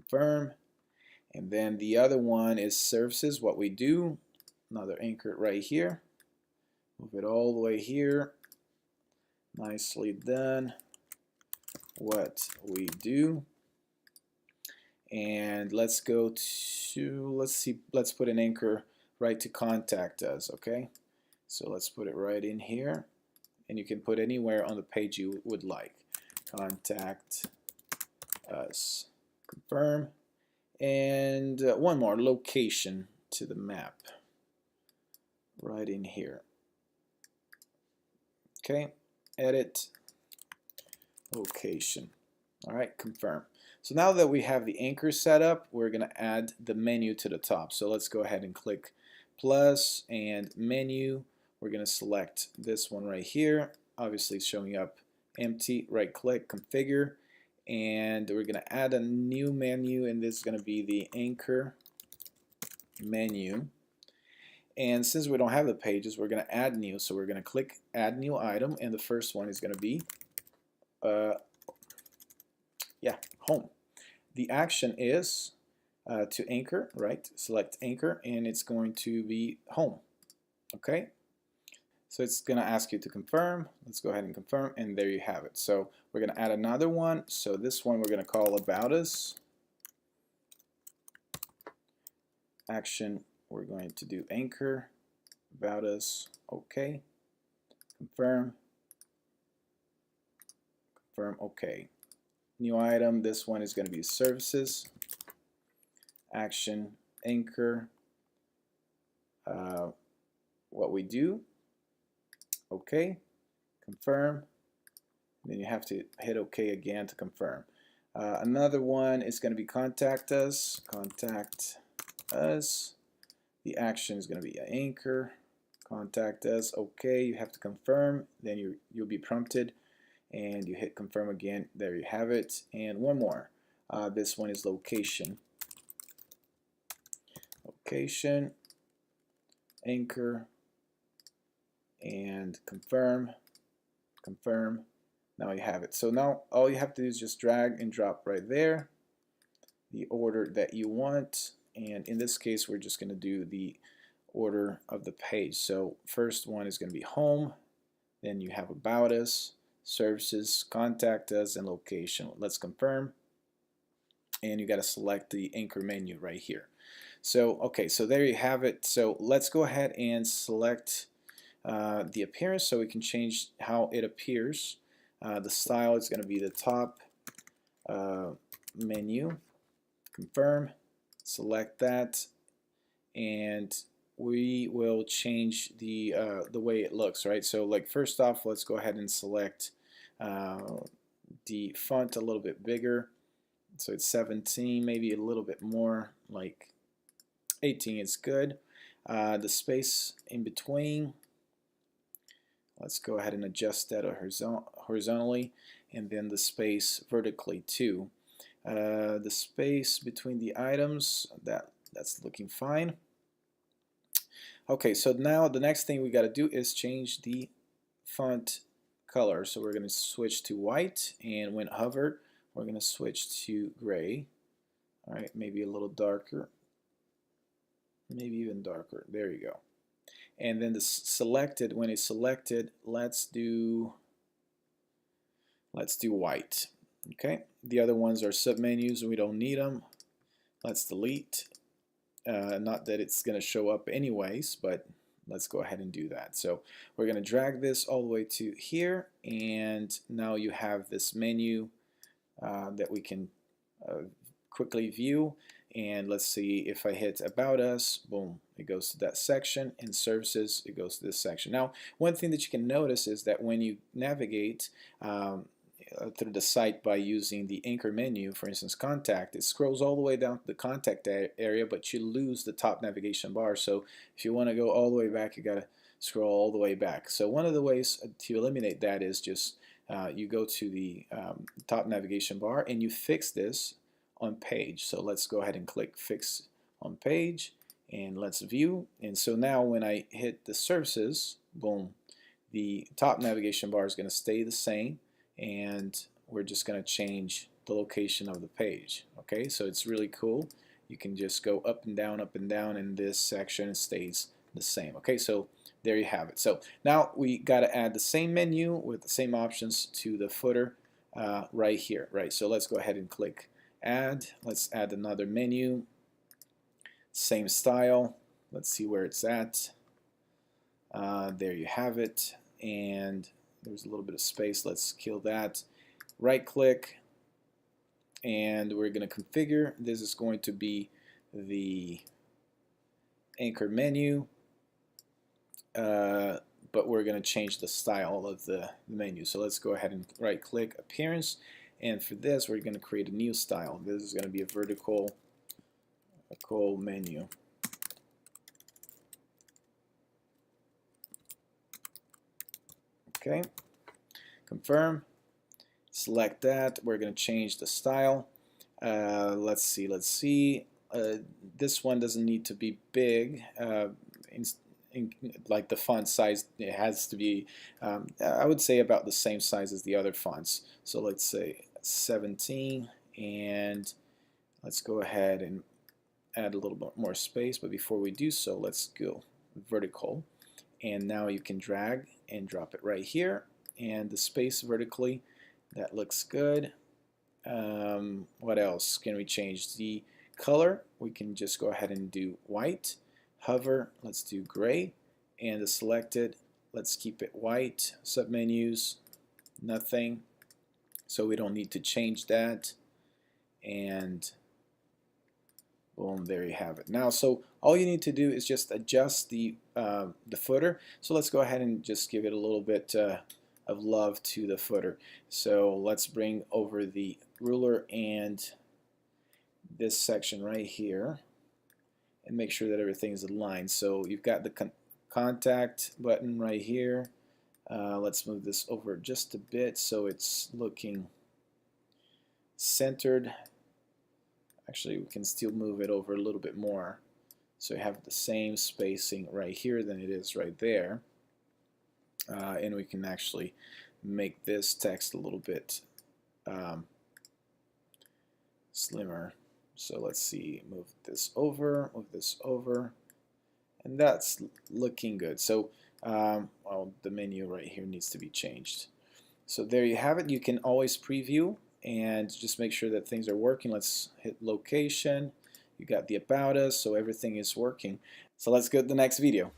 confirm. And then the other one is services, what we do. Another anchor right here. Move it all the way here. Nicely done. What we do. And let's go to, let's put an anchor right to contact us, okay? So let's put it right in here. And you can put anywhere on the page you would like. Contact us. Confirm. And one more, location to the map. Right in here. Okay, edit, location. All right, confirm. So now that we have the anchor set up, we're going to add the menu to the top. So let's go ahead and click plus and menu. We're going to select this one right here. Obviously it's showing up empty. Right click, configure, and we're going to add a new menu, and this is going to be the anchor menu. And since we don't have the pages, we're going to add new. So we're going to click add new item, and the first one is going to be home. The action is to anchor, right? Select anchor, and it's going to be home. Okay, so it's going to ask you to confirm. Let's go ahead and confirm, and there you have it. So we're going to add another one. So this one we're going to call about us. Action, we're going to do anchor, about us. Okay, confirm, confirm. Okay, new item, this one is going to be services. Action, anchor, what we do. Okay, confirm. And then you have to hit OK again to confirm. Another one is going to be contact us. Contact us. The action is going to be anchor. Contact us. Okay, you have to confirm. Then you'll be prompted, and you hit confirm again. There you have it. And one more. This one is location. Location, anchor, and confirm, confirm. Now you have it. So now all you have to do is just drag and drop right there the order that you want, and in this case we're just going to do the order of the page. So first one is going to be home, then you have about us, services, contact us, and location. Let's confirm, and you got to select the anchor menu right here. So okay, so there you have it. So let's go ahead and select the appearance so we can change how it appears. The style is going to be the top menu. Confirm, select that, and we will change the way it looks, right? So like first off, let's go ahead and select the font a little bit bigger. So it's 17, maybe a little bit more, like 18 is good. The space in between, let's go ahead and adjust that horizontally, and then the space vertically too. The space between the items, that's looking fine. Okay, so now the next thing we got to do is change the font color. So we're going to switch to white, and when hovered, we're going to switch to gray. All right, maybe a little darker, maybe even darker. There you go. And then the selected, when it's selected, let's do white. Okay, the other ones are submenus, we don't need them. Let's delete. Not that it's going to show up anyways, but let's go ahead and do that. So we're going to drag this all the way to here, and now you have this menu that we can quickly view. And let's see, if I hit about us, boom, it goes to that section, and services, it goes to this section. Now, one thing that you can notice is that when you navigate through the site by using the anchor menu, for instance contact, it scrolls all the way down to the contact area, but you lose the top navigation bar. So if you want to go all the way back, you got to scroll all the way back. So one of the ways to eliminate that is just you go to the top navigation bar and you fix this on page. So let's go ahead and click fix on page, and let's view. And so now when I hit the services, boom, the top navigation bar is going to stay the same, and we're just going to change the location of the page. Okay, so it's really cool. You can just go up and down, and this section stays the same. Okay, so there you have it. So now we got to add the same menu with the same options to the footer right here. Right, so let's go ahead and click add. Let's add another menu, same style. Let's see where it's at. There you have it, and there's a little bit of space. Let's kill that. Right click, and we're going to configure. This is going to be the anchor menu, but we're going to change the style of the menu. So let's go ahead and right click appearance, and for this we're going to create a new style. This is going to be a vertical menu. Okay, confirm, select that. We're going to change the style. Let's see. This one doesn't need to be big. Like the font size, it has to be, I would say, about the same size as the other fonts. So let's say 17, and let's go ahead and add a little bit more space. But before we do so, let's go vertical, and now you can drag and drop it right here, and the space vertically. That looks good. What else can we change? The color, we can just go ahead and do white. Hover, let's do gray, and the selected, let's keep it white. Submenus, nothing, so we don't need to change that, and boom, there you have it. Now, so all you need to do is just adjust the footer. So let's go ahead and just give it a little bit of love to the footer. So let's bring over the ruler and this section right here, and make sure that everything is aligned. So you've got the contact button right here. Let's move this over just a bit so it's looking centered. Actually, we can still move it over a little bit more, so you have the same spacing right here than it is right there. And we can actually make this text a little bit slimmer. So let's see, move this over, and that's looking good. So well, the menu right here needs to be changed. So there you have it. You can always preview and just make sure that things are working. Let's hit location. You got the about us, so everything is working. So let's go to the next video.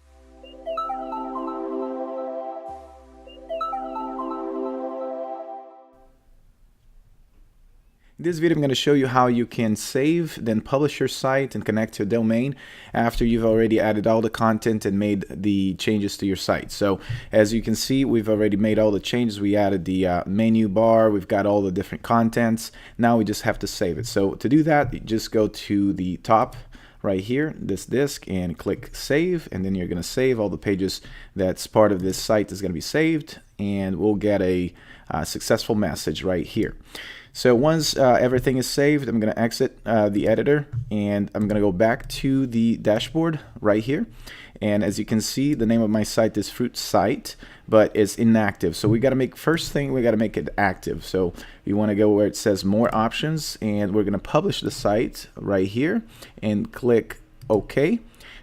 In this video, I'm going to show you how you can save, then publish your site and connect to a domain after you've already added all the content and made the changes to your site. So as you can see, we've already made all the changes. We added the menu bar. We've got all the different contents. Now we just have to save it. So to do that, you just go to the top right here, this disk, and click save, and then you're going to save all the pages that's part of this site is going to be saved, and we'll get a successful message right here. So once everything is saved, I'm going to exit the editor, and I'm going to go back to the dashboard right here. And as you can see, the name of my site is Fruit Site, but it's inactive. So we got to make, first thing, we got to make it active. So you want to go where it says more options, and we're going to publish the site right here, and click OK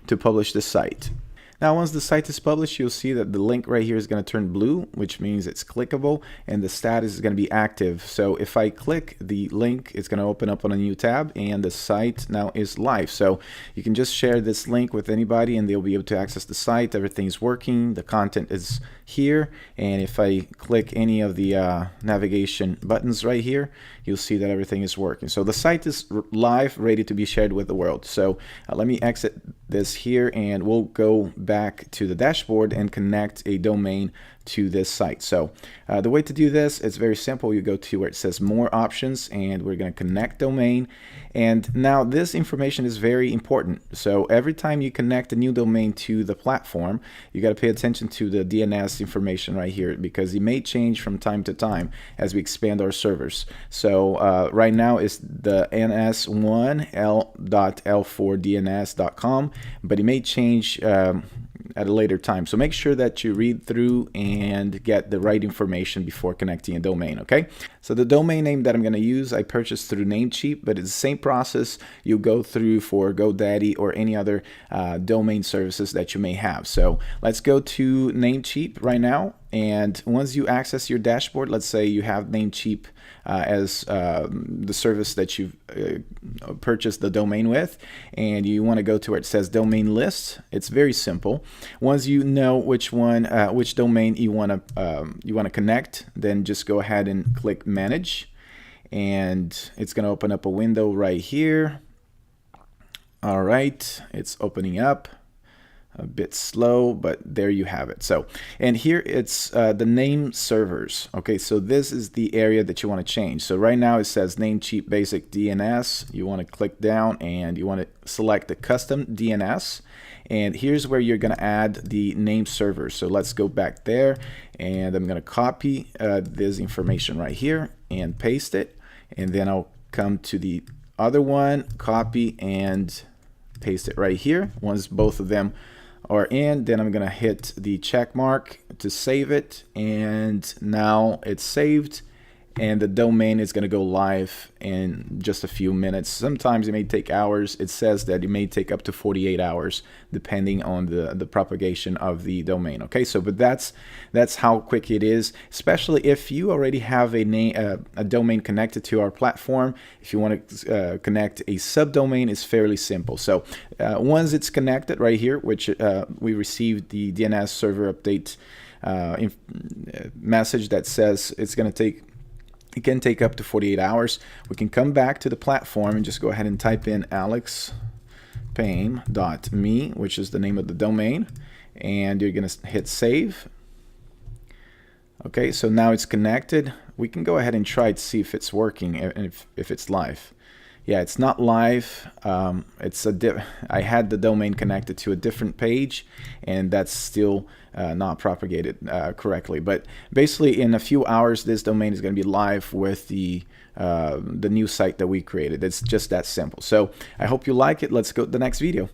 to publish the site. Now once the site is published, you'll see that the link right here is going to turn blue, which means it's clickable, and the status is going to be active. So if I click the link, it's going to open up on a new tab, and the site now is live. So you can just share this link with anybody and they'll be able to access the site. Everything's working, the content is here, and if I click any of the navigation buttons right here, you'll see that everything is working. So the site is live, ready to be shared with the world. So let me exit this here, and we'll go back to the dashboard and connect a domain to this site. So the way to do this is very simple. You go to where it says more options, and we're going to connect domain. And now this information is very important. So every time you connect a new domain to the platform, you got to pay attention to the DNS information right here, because it may change from time to time as we expand our servers. So right now it's the ns1l.l4dns.com, but it may change at a later time. So make sure that you read through and get the right information before connecting a domain, okay? So the domain name that I'm going to use, I purchased through Namecheap, but it's the same process you go through for GoDaddy or any other domain services that you may have. So let's go to Namecheap right now. And once you access your dashboard, let's say you have Namecheap as the service that you've purchased the domain with, and you want to go to where it says domain list. It's very simple. Once you know which domain you want to connect, then just go ahead and click manage, and it's going to open up a window right here. All right, it's opening up. A bit slow, but there you have it. So, and here it's the name servers. Okay, so this is the area that you want to change. So right now it says Namecheap Basic DNS. You want to click down and you want to select the custom DNS. And here's where you're going to add the name server. So let's go back there, and I'm going to copy this information right here and paste it. And then I'll come to the other one, copy and paste it right here. Once both of them are in, then I'm gonna hit the check mark to save it, and now it's saved, and the domain is gonna go live in just a few minutes. Sometimes it may take hours. It says that it may take up to 48 hours depending on the propagation of the domain. Okay, so but that's how quick it is, especially if you already have a domain connected to our platform. If you want to connect a subdomain, it's fairly simple. So once it's connected right here, which we received the DNS server update message that says it can take up to 48 hours. We can come back to the platform and just go ahead and type in alexpayne.me, which is the name of the domain, and you're going to hit save. Okay, so now it's connected. We can go ahead and try to see if it's working and if it's live. Yeah, it's not live. I had the domain connected to a different page, and that's still not propagated correctly. But basically, in a few hours, this domain is going to be live with the new site that we created. It's just that simple. So I hope you like it. Let's go to the next video.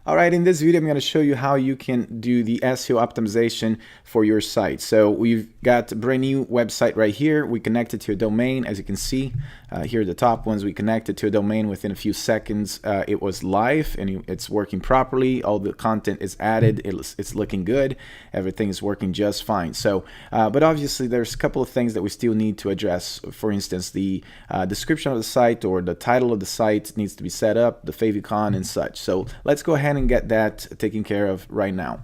All right, in this video, I'm going to show you how you can do the SEO optimization for your site. So we've got a brand new website right here. We connected to a domain, as you can see here at the top. Once we connected to a domain, within a few seconds, it was live and it's working properly. All the content is added. It's looking good. Everything is working just fine. So, but obviously, there's a couple of things that we still need to address. For instance, the description of the site or the title of the site needs to be set up, the favicon and such. So let's go ahead and get that taken care of right now.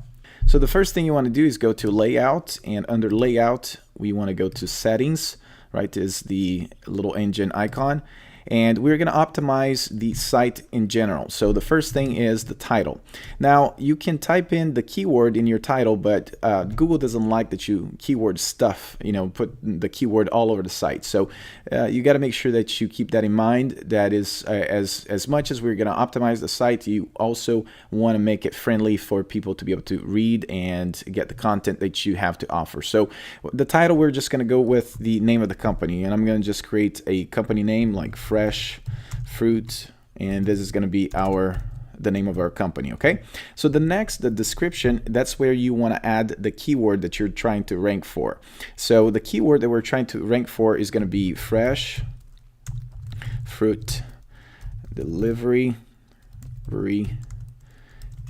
So the first thing you want to do is go to layout, and under layout we want to go to settings. Right, is the little engine icon, and we're going to optimize the site in general. So the first thing is the title. Now you can type in the keyword in your title, but Google doesn't like that you keyword stuff, put the keyword all over the site. So you got to make sure that you keep that in mind. That is, as much as we're going to optimize the site, you also want to make it friendly for people to be able to read and get the content that you have to offer. So the title, we're just going to go with the name of the company, and I'm going to just create a company name like Fresh Fruit, and this is going to be the name of our company. Okay, so the description, that's where you want to add the keyword that you're trying to rank for. So the keyword that we're trying to rank for is going to be fresh fruit delivery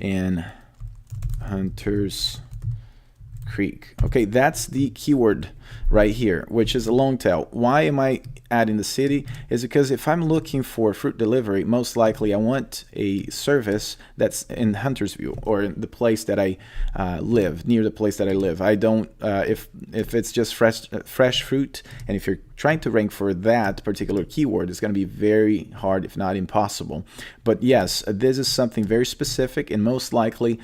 in Hunters Creek. Okay, that's the keyword right here, which is a long tail. Why am I adding the city? Is because if I'm looking for fruit delivery, most likely I want a service that's in Huntersville or in the place that I live, near the place that I live. I don't, if it's just fresh fruit, and if you're trying to rank for that particular keyword, it's going to be very hard, if not impossible. But yes, this is something very specific, and most likely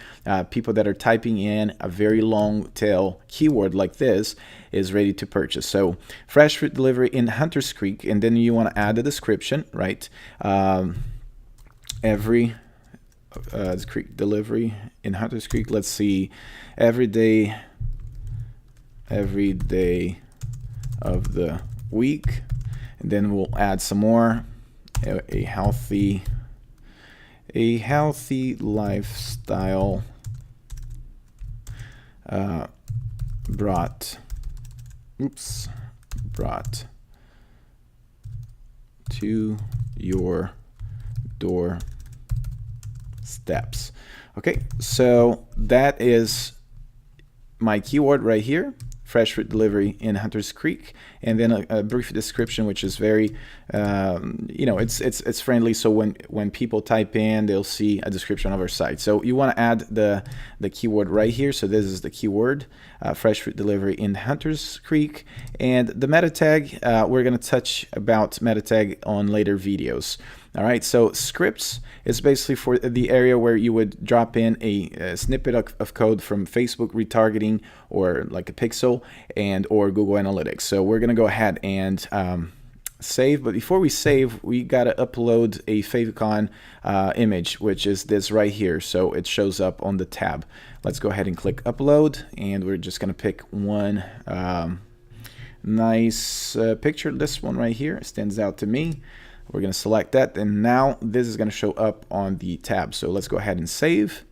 people that are typing in a very long tail keyword like this is ready to purchase. So fresh fruit delivery in Hunters Creek, and then you want to add a description, right? Every creek delivery in Hunters Creek. Let's see, every day of the week. and then we'll add some more. A healthy lifestyle brought to your door steps. Okay, so that is my keyword right here, fresh fruit delivery in Hunters Creek, and then a brief description, which is very, you know, it's friendly. So when people type in, they'll see a description of our site. So you want to add the keyword right here. So this is the keyword, fresh fruit delivery in Hunters Creek, and the meta tag. We're going to touch about meta tag on later videos. All right, so scripts is basically for the area where you would drop in a snippet of code from Facebook retargeting or like a pixel and or Google Analytics. So we're gonna go ahead and save, but before we save, we gotta upload a favicon image, which is this right here. So it shows up on the tab. Let's go ahead and click upload, and we're just gonna pick one nice picture. This one right here stands out to me. We're going to select that, and now this is going to show up on the tab. So let's go ahead and save.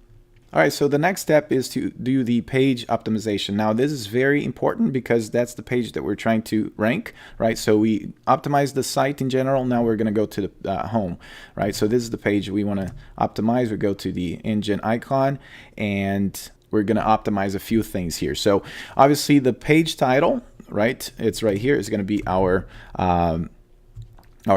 All right, so the next step is to do the page optimization. Now this is very important because that's the page that we're trying to rank, right? So we optimize the site in general. Now we're going to go to the home, right? So this is the page we want to optimize. We go to the engine icon, and we're going to optimize a few things here. So obviously the page title, right? It's right here. It's going to be our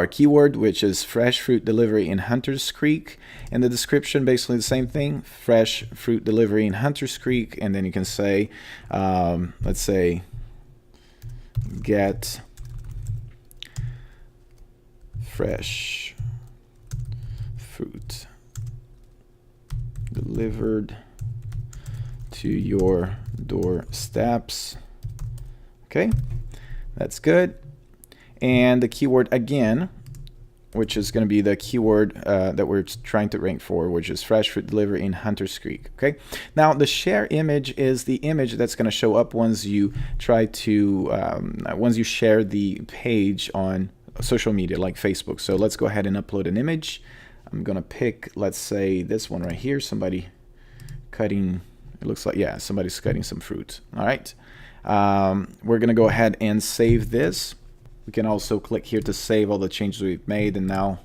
keyword, which is fresh fruit delivery in Hunters Creek, and the description basically the same thing, fresh fruit delivery in Hunters Creek, and then you can say, let's say, get fresh fruit delivered to your doorsteps. Okay, that's good. And the keyword again, which is going to be the keyword that we're trying to rank for, which is fresh fruit delivery in Hunters Creek. Okay. Now the share image is the image that's going to show up once you try to once you share the page on social media like Facebook. So let's go ahead and upload an image. I'm going to pick, let's say, this one right here. Somebody cutting. It looks like, yeah, somebody's cutting some fruit. All right. We're going to go ahead and save this. We can also click here to save all the changes we've made, and now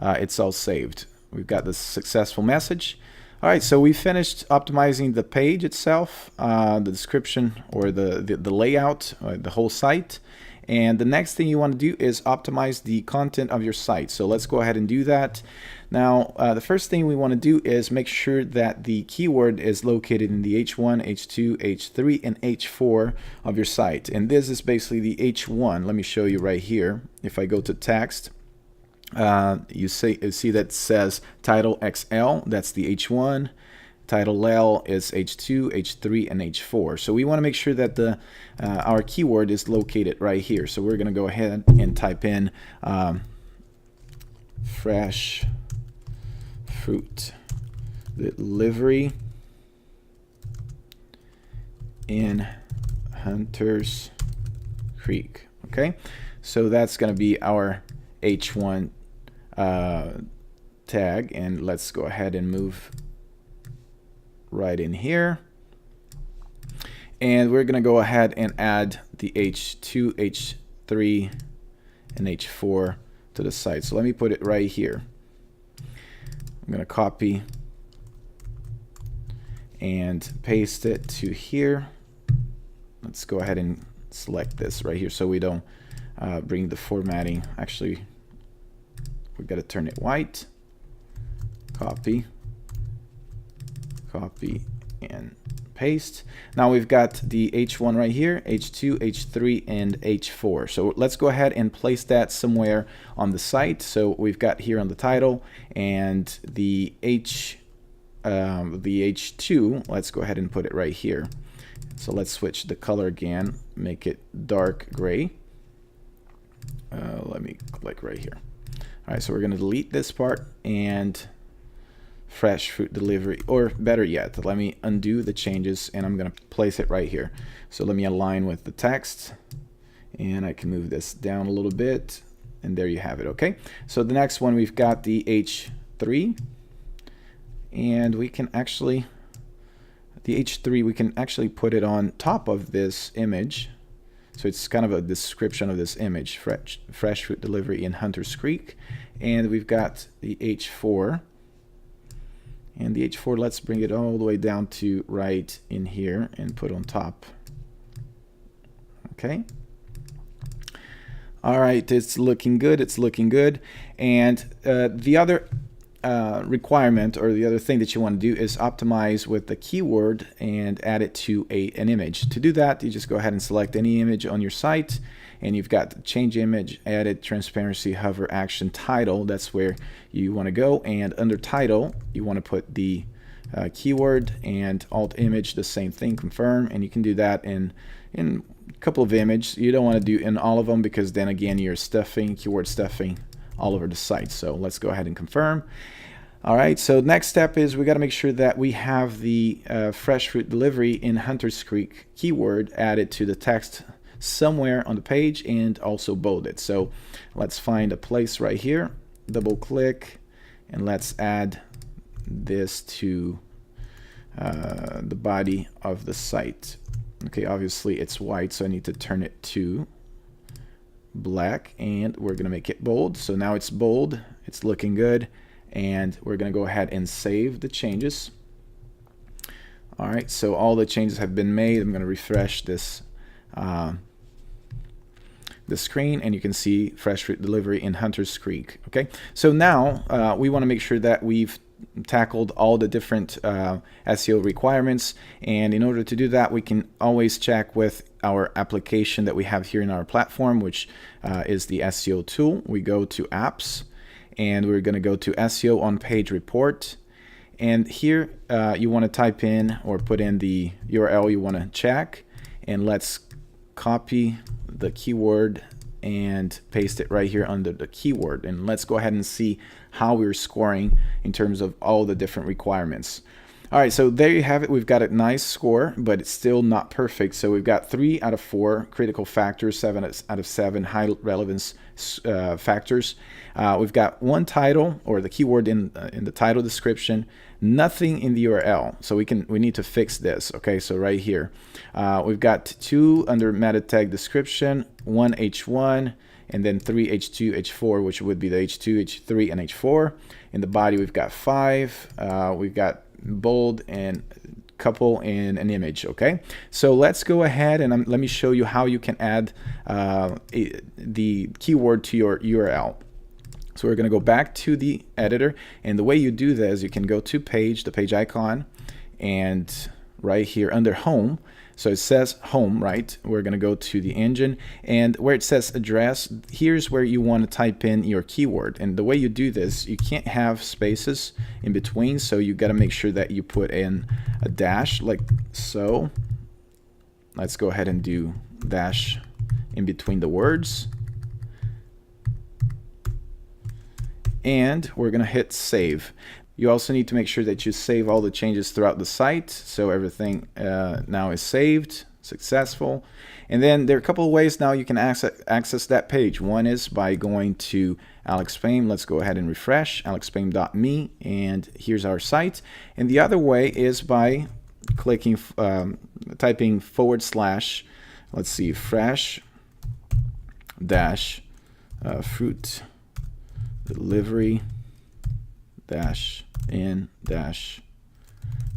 it's all saved. We've got this successful message. All right, so we finished optimizing the page itself, the description or the layout, the whole site. And the next thing you want to do is optimize the content of your site. So let's go ahead and do that. Now, the first thing we want to do is make sure that the keyword is located in the H1, H2, H3, and H4 of your site. And this is basically the H1. Let me show you right here. If I go to text, you see that says title XL. That's the H1. Title L is H2, H3, and H4. So we want to make sure that our keyword is located right here. So we're going to go ahead and type in fresh fruit delivery in Hunters Creek. Okay, so that's going to be our H1 tag, and let's go ahead and move right in here, and we're going to go ahead and add the H2, H3, and H4 to the site. So let me put it right here. I'm going to copy and paste it to here. Let's go ahead and select this right here so we don't bring the formatting. Actually, we've got to turn it white. Copy and paste. Now we've got the H1 right here, H2, H3, and H4. So let's go ahead and place that somewhere on the site. So we've got here on the title, and the H2, let's go ahead and put it right here. So let's switch the color again, make it dark gray. Let me click right here. All right, so we're going to delete this part and fresh fruit delivery, or better yet, let me undo the changes and I'm going to place it right here. So let me align with the text, and I can move this down a little bit And there you have it. Okay, so the next one, we've got the H3, and we can actually, the H3, we can actually put it on top of this image. So it's kind of a description of this image, fresh fruit delivery in Hunters Creek. And we've got the H4. And the H4, let's bring it all the way down to right in here and put on top. Okay. All right, it's looking good. It's looking good. And the other requirement, or the other thing that you want to do, is optimize with the keyword and add it to an image. To do that, you just go ahead and select any image on your site, and you've got change image, edit, transparency, hover, action, title. That's where you want to go. And under title, you want to put the keyword, and alt image, the same thing, confirm. And you can do that in a couple of images. You don't want to do in all of them, because then again you're stuffing, keyword stuffing all over the site. So let's go ahead and confirm. All right, so next step is we got to make sure that we have the fresh fruit delivery in Hunters Creek keyword added to the text somewhere on the page, and also bolded. So let's find a place right here, double click, and let's add this to the body of the site. Okay, obviously it's white, so I need to turn it to black, and we're gonna make it bold. So now it's bold, it's looking good, and we're gonna go ahead and save the changes. All right, so all the changes have been made. I'm gonna refresh this the screen, and you can see fresh fruit delivery in Hunters Creek. Okay, so now we want to make sure that we've tackled all the different SEO requirements, and in order to do that, we can always check with our application that we have here in our platform, which is the SEO tool. We go to apps, and we're going to go to SEO on page report, and here you want to type in or put in the URL you want to check, and let's copy the keyword and paste it right here under the keyword, and let's go ahead and see how we're scoring in terms of all the different requirements. All right, so there you have it. We've got a nice score, but it's still not perfect. So we've got 3 out of 4 critical factors, 7 out of 7 high relevance factors. We've got 1 title, or the keyword in the title description, nothing in the URL. So we need to fix this. Okay, so right here, we've got 2 under meta tag description, 1 H1, and then 3 H2, H4, which would be the H2, H3, and H4. In the body, we've got 5. We've got bold and couple in an image. Okay, so let's go ahead and let me show you how you can add the keyword to your URL. So we're going to go back to the editor, and the way you do this, you can go to page, the page icon, and right here under home. So it says home, right? We're going to go to the engine, and where it says address, here's where you want to type in your keyword. And the way you do this, you can't have spaces in between, so you got to make sure that you put in a dash like so. Let's go ahead and do dash in between the words. And we're going to hit save. You also need to make sure that you save all the changes throughout the site, so everything now is saved, successful. And then there are a couple of ways now you can access that page. One is by going to Alex Payne. Let's go ahead and refresh, alexpayne.me, and here's our site. And the other way is by clicking, typing /, let's see, fresh dash fruit delivery dash in dash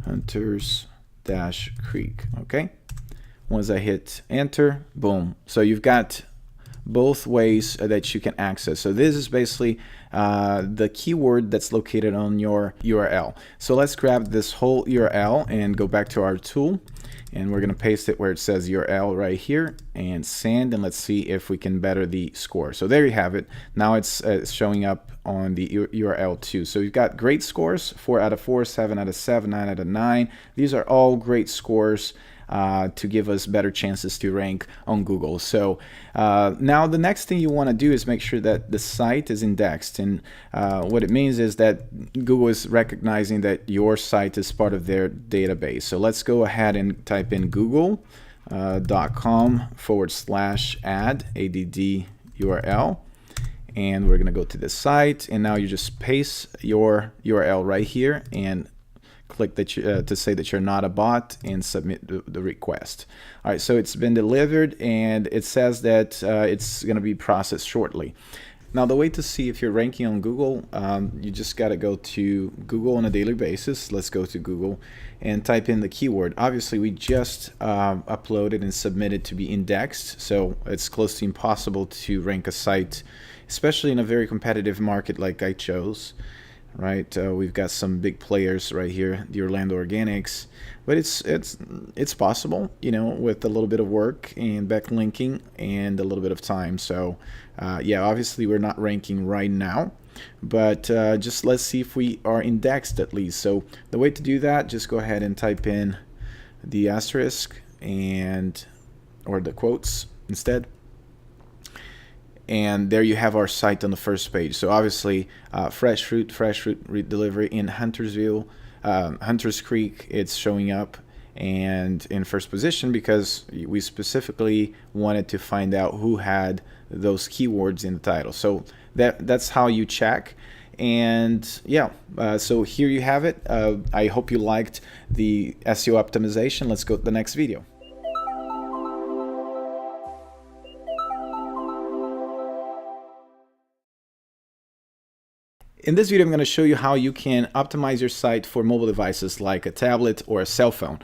Hunters dash Creek. Okay, once I hit enter, boom, so you've got both ways that you can access. So this is basically the keyword that's located on your URL. So let's grab this whole URL and go back to our tool, and we're going to paste it where it says URL right here and send, and let's see if we can better the score. So there you have it. Now it's showing up on the URL too. So you've got great scores, 4 out of 4, 7 out of 7, 9 out of 9. These are all great scores to give us better chances to rank on Google. So now the next thing you want to do is make sure that the site is indexed, and what it means is that Google is recognizing that your site is part of their database. So let's go ahead and type in google.com/add URL, and we're gonna go to this site, and now you just paste your URL right here and click that to say that you're not a bot and submit the request. All right, so it's been delivered and it says that it's going to be processed shortly. Now, the way to see if you're ranking on Google, you just got to go to Google on a daily basis. Let's go to Google and type in the keyword. Obviously, we just uploaded and submitted to be indexed, so it's close to impossible to rank a site, especially in a very competitive market like I chose. Right, we've got some big players right here, the Orlando Organics, but it's possible, you know, with a little bit of work and backlinking and a little bit of time. So yeah, obviously we're not ranking right now, but just let's see if we are indexed at least. So the way to do that, just go ahead and type in the asterisk and or the quotes instead. And there you have our site on the first page. So obviously, fresh fruit delivery in Huntersville, Hunters Creek, it's showing up and in first position because we specifically wanted to find out who had those keywords in the title. So that's how you check. And yeah, so here you have it. I hope you liked the SEO optimization. Let's go to the next video. In this video, I'm going to show you how you can optimize your site for mobile devices like a tablet or a cell phone.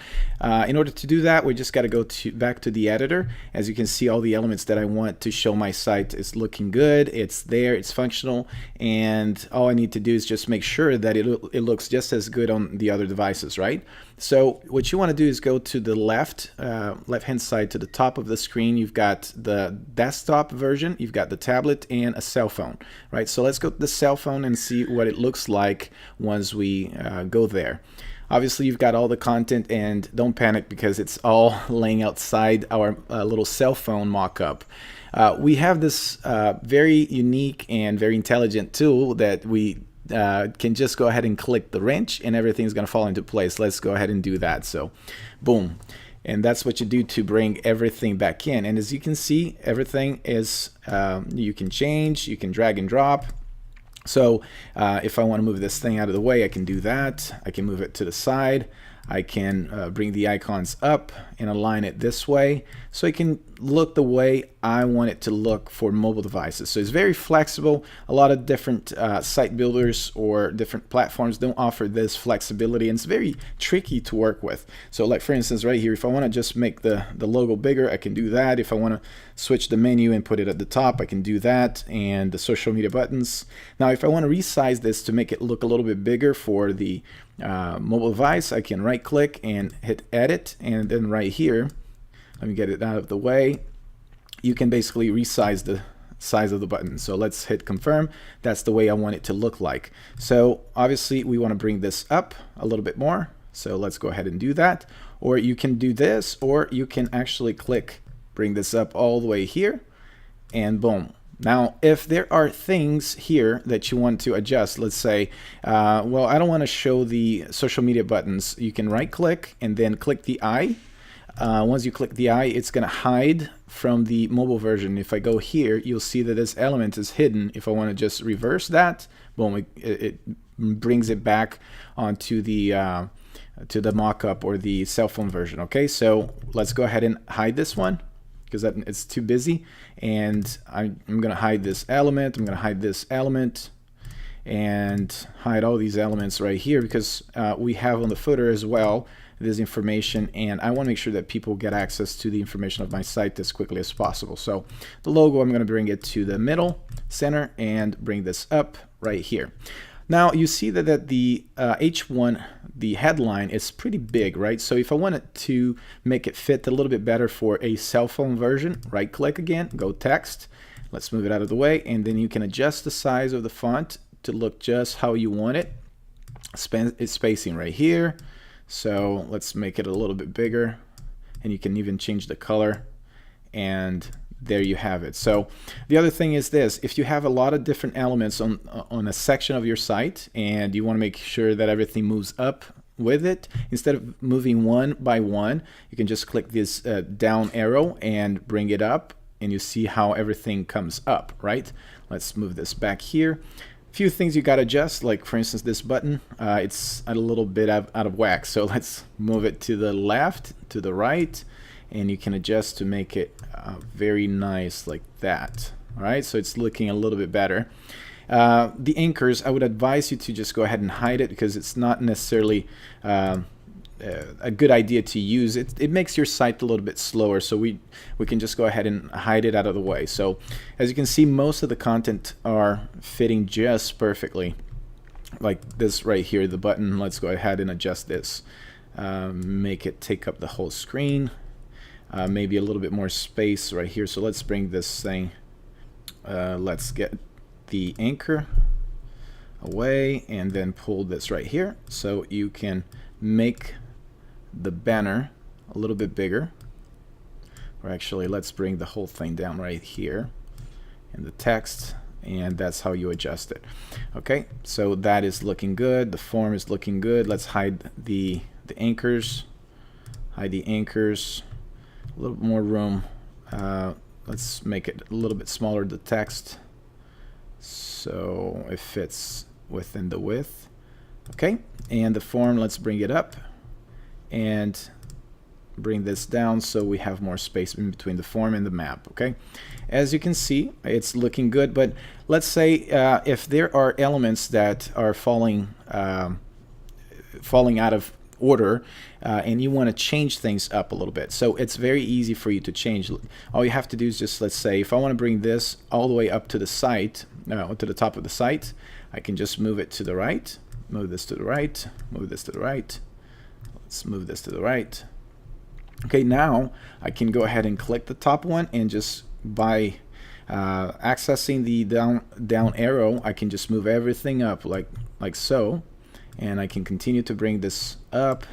In order to do that, we just got to go back to the editor. As you can see, all the elements that I want to show my site is looking good. It's there, it's functional, and all I need to do is just make sure that it looks just as good on the other devices, right? So what you want to do is go to the left-hand side to the top of the screen. You've got the desktop version, you've got the tablet, and a cell phone, right? So let's go to the cell phone and see what it looks like once we go there. Obviously, you've got all the content, and don't panic because it's all laying outside our little cell phone mock-up. We have this very unique and very intelligent tool that we can just go ahead and click the wrench and everything's going to fall into place. Let's go ahead and do that. So boom, and that's what you do to bring everything back in. And as you can see, everything is you can change, you can drag and drop. So if I want to move this thing out of the way, I can do that. I can move it to the side. I can bring the icons up and align it this way so it can look the way I want it to look for mobile devices. So it's very flexible. A lot of different site builders or different platforms don't offer this flexibility, and it's very tricky to work with. So like for instance right here, if I want to just make the logo bigger, I can do that. If I want to switch the menu and put it at the top, I can do that, and the social media buttons. Now if I want to resize this to make it look a little bit bigger for the mobile device, I can right click and hit edit, and then right here, let me get it out of the way, you can basically resize the size of the button. So let's hit confirm. That's the way I want it to look like. So obviously we want to bring this up a little bit more, so let's go ahead and do that. Or you can do this, or you can actually click bring this up all the way here, and boom. Now, if there are things here that you want to adjust, let's say, well, I don't want to show the social media buttons, you can right click and then click the eye. Once you click the eye, it's going to hide from the mobile version. If I go here, you'll see that this element is hidden. If I want to just reverse that, boom, it brings it back onto the to the mock-up or the cell phone version. Okay, so let's go ahead and hide this one, because it's too busy, and I'm going to hide this element, I'm going to hide this element, and hide all these elements right here, because we have on the footer as well this information, and I want to make sure that people get access to the information of my site as quickly as possible. So the logo, I'm going to bring it to the middle center and bring this up right here. Now you see that the H1, the headline, is pretty big, right? So if I wanted to make it fit a little bit better for a cell phone version, right click again, go text, let's move it out of the way, and then you can adjust the size of the font to look just how you want it. It's spacing right here, so let's make it a little bit bigger, and you can even change the color, and there you have it. So the other thing is this: if you have a lot of different elements on a section of your site and you want to make sure that everything moves up with it, instead of moving one by one, you can just click this down arrow and bring it up, and you see how everything comes up, right? Let's move this back here. Few things you got to adjust, like for instance this button, it's a little bit out of whack, so let's move it to the left, to the right, and you can adjust to make it very nice like that. All right, so it's looking a little bit better. The anchors, I would advise you to just go ahead and hide it, because it's not necessarily a good idea to use. It makes your site a little bit slower, so we can just go ahead and hide it out of the way. So as you can see, most of the content are fitting just perfectly, like this right here, the button. Let's go ahead and adjust this, make it take up the whole screen, maybe a little bit more space right here. So let's bring this thing, let's get the anchor away and then pull this right here, so you can make the banner a little bit bigger. Or actually, let's bring the whole thing down right here in the text, and that's how you adjust it. Okay, so that is looking good. The form is looking good. Let's hide the anchors. Hide the anchors. A little more room. Let's make it a little bit smaller, the text, so it fits within the width. Okay, and the form, let's bring it up and bring this down so we have more space in between the form and the map. Okay, as you can see, it's looking good, but let's say if there are elements that are falling out of order, and you want to change things up a little bit, so it's very easy for you to change. All you have to do is just, let's say if I want to bring this all the way up to the site, to the top of the site, I can just move it to the right, move this to the right, move this to the right. Let's move this to the right. Okay, now I can go ahead and click the top one, and just by accessing the down arrow, I can just move everything up like so, and I can continue to bring this up.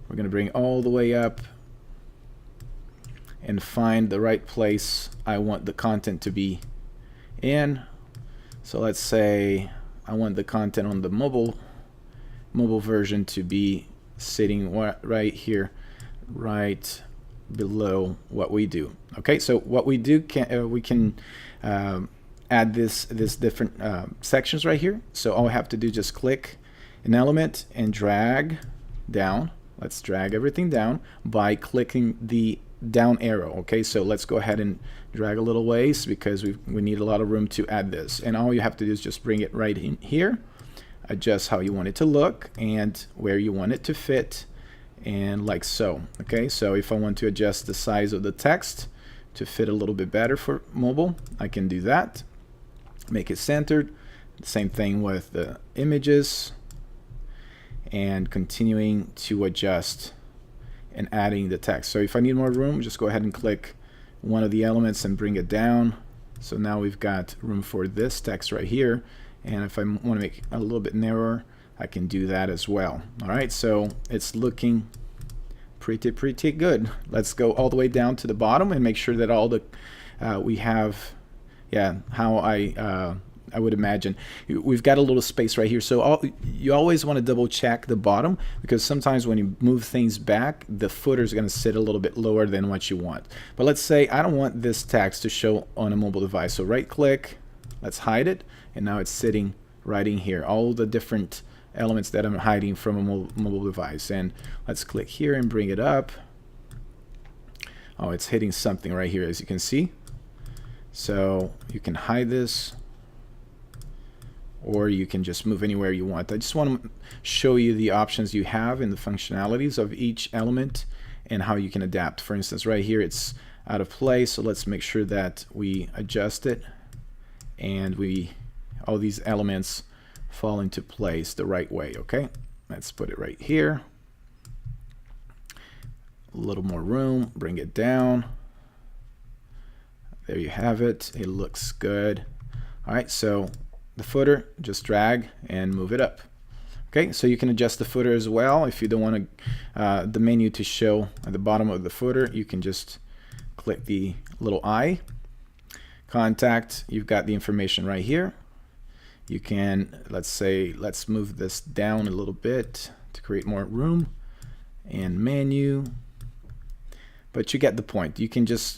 We're going to bring all the way up and find the right place I want the content to be in. So let's say I want the content on the mobile version to be sitting right here, right below what we do. Okay, so what we do, we can add this different sections right here. So all I have to do is just click an element and drag down. Let's drag everything down by clicking the down arrow. Okay, so let's go ahead and drag a little ways, because we need a lot of room to add this, and all you have to do is just bring it right in here, adjust how you want it to look and where you want it to fit, and like so. Okay, so if I want to adjust the size of the text to fit a little bit better for mobile, I can do that, make it centered. Same thing with the images, and continuing to adjust and adding the text. So if I need more room, just go ahead and click one of the elements and bring it down. So now we've got room for this text right here, and if I want to make it a little bit narrower, I can do that as well. All right, so it's looking pretty good. Let's go all the way down to the bottom and make sure that all the we have, how I would imagine we've got a little space right here. So you always want to double check the bottom, because sometimes when you move things back, the footer is going to sit a little bit lower than what you want. But let's say I don't want this text to show on a mobile device, so right click, let's hide it, and now it's sitting right in here, all the different elements that I'm hiding from a mobile device. And let's click here and bring it up. Oh, it's hitting something right here, as you can see. So you can hide this, or you can just move anywhere you want. I just want to show you the options you have and the functionalities of each element and how you can adapt. For instance, right here it's out of place, so let's make sure that we adjust it and all these elements fall into place the right way. Okay, let's put it right here. A little more room, bring it down. There you have it. It looks good. All right, so the footer, just drag and move it up. Okay, so you can adjust the footer as well. If you don't want the menu to show at the bottom of the footer, you can just click the little I. Contact, you've got the information right here. You can, let's move this down a little bit to create more room, and menu. but you get the point. You can just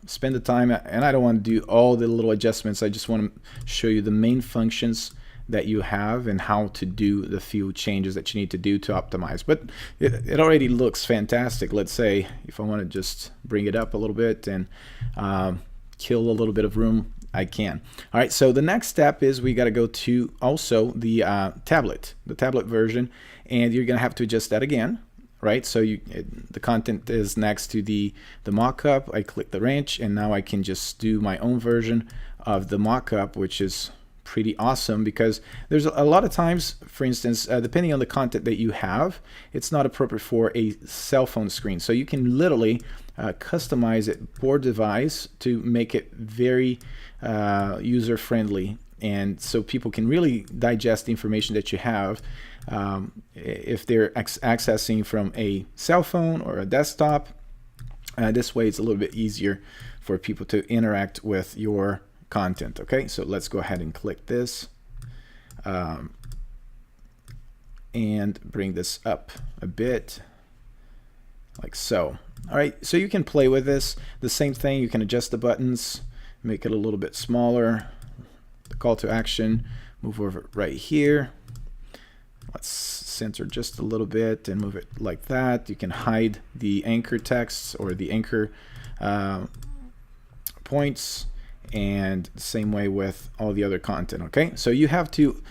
spend the time, and I don't want to do all the little adjustments. I just want to show you the main functions that you have and how to do the few changes that you need to do to optimize. But it already looks fantastic. Let's say if I want to just bring it up a little bit and kill a little bit of room, I can. All right, so the next step is we got to go to also the tablet version, and you're gonna have to adjust that again, right? So the content is next to the mockup. I click the wrench, and now I can just do my own version of the mockup, which is pretty awesome, because there's a lot of times, for instance, depending on the content that you have, it's not appropriate for a cell phone screen. So you can literally customize it for device to make it very user friendly, and so people can really digest the information that you have if they're accessing from a cell phone or a desktop. This way it's a little bit easier for people to interact with your content. Okay, so let's go ahead and click this and bring this up a bit like so. All right, so you can play with this. The same thing, you can adjust the buttons, make it a little bit smaller. The call to action, move over right here. Let's center just a little bit and move it like that. You can hide the anchor texts or the anchor points, and the same way with all the other content. Okay, so you have to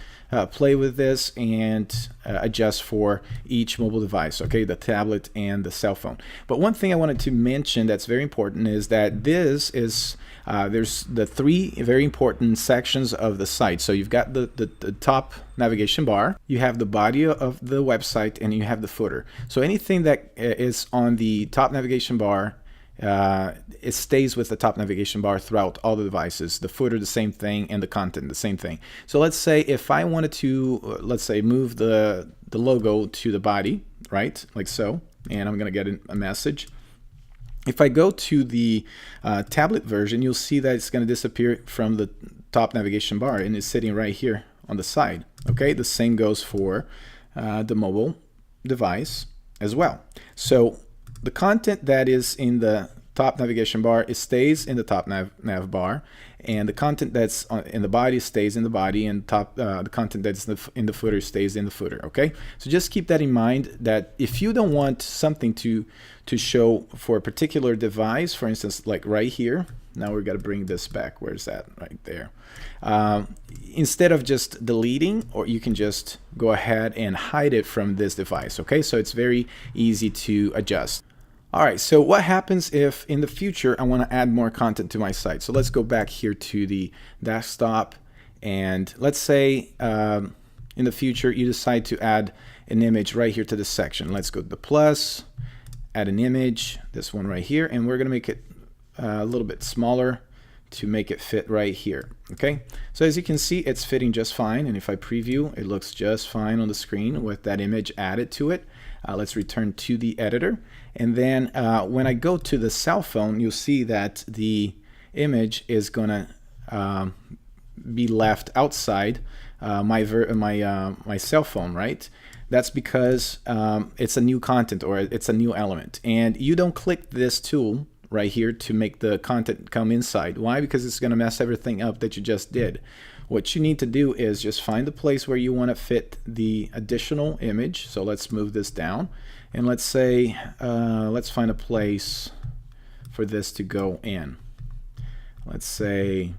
play with this and adjust for each mobile device, okay, the tablet and the cell phone. But one thing I wanted to mention that's very important is that this is there's the three very important sections of the site. So you've got the top navigation bar, you have the body of the website, and you have the footer. So anything that is on the top navigation bar, it stays with the top navigation bar throughout all the devices. The footer, the same thing, and the content, the same thing. So let's say if I wanted to, let's say, move the logo to the body, right, like so, and I'm gonna get a message. If I go to the tablet version, you'll see that it's gonna disappear from the top navigation bar, and it's sitting right here on the side. Okay, the same goes for the mobile device as well. So the content that is in the top navigation bar, it stays in the top nav bar, and the content that's in the body stays in the body, and the content that's in the footer stays in the footer. Okay, so just keep that in mind, that if you don't want something to show for a particular device, for instance, like right here, now we've got to bring this back. Where's that? Right there. Instead of just deleting, or you can just go ahead and hide it from this device. Okay, so it's very easy to adjust. All right, so what happens if in the future I want to add more content to my site? So let's go back here to the desktop, and let's say in the future you decide to add an image right here to this section. Let's go to the plus, add an image, this one right here, and we're going to make it a little bit smaller to make it fit right here. Okay, so as you can see, it's fitting just fine, and if I preview, it looks just fine on the screen with that image added to it. Let's return to the editor, and then when I go to the cell phone, you'll see that the image is gonna be left outside my cell phone, right? That's because it's a new content, or it's a new element, and you don't click this tool right here to make the content come inside. Why? Because it's gonna mess everything up that you just did. What you need to do is just find the place where you want to fit the additional image. So let's move this down, and let's say let's find a place for this to go in. Let's say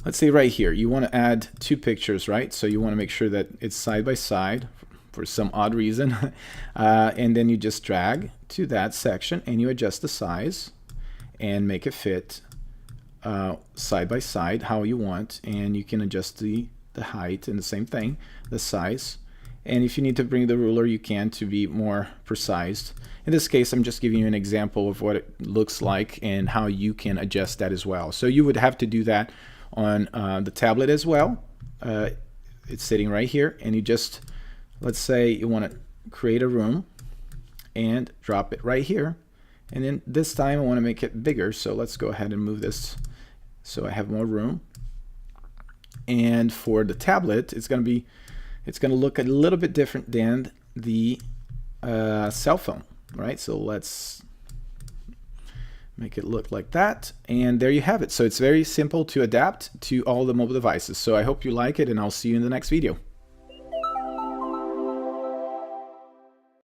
right here you want to add two pictures, right? So you want to make sure that it's side by side for some odd reason. And then you just drag to that section and you adjust the size and make it fit side by side how you want, and you can adjust the height, and the same thing, the size, and if you need to bring the ruler, you can, to be more precise. In this case, I'm just giving you an example of what it looks like and how you can adjust that as well. So you would have to do that on the tablet as well. It's sitting right here, and you just, let's say you want to create a room and drop it right here, and then this time I want to make it bigger, so let's go ahead and move this so I have more room. And for the tablet, it's going to look a little bit different than the cell phone. right? So let's make it look like that, and there you have it. So it's very simple to adapt to all the mobile devices. So I hope you like it, and I'll see you in the next video.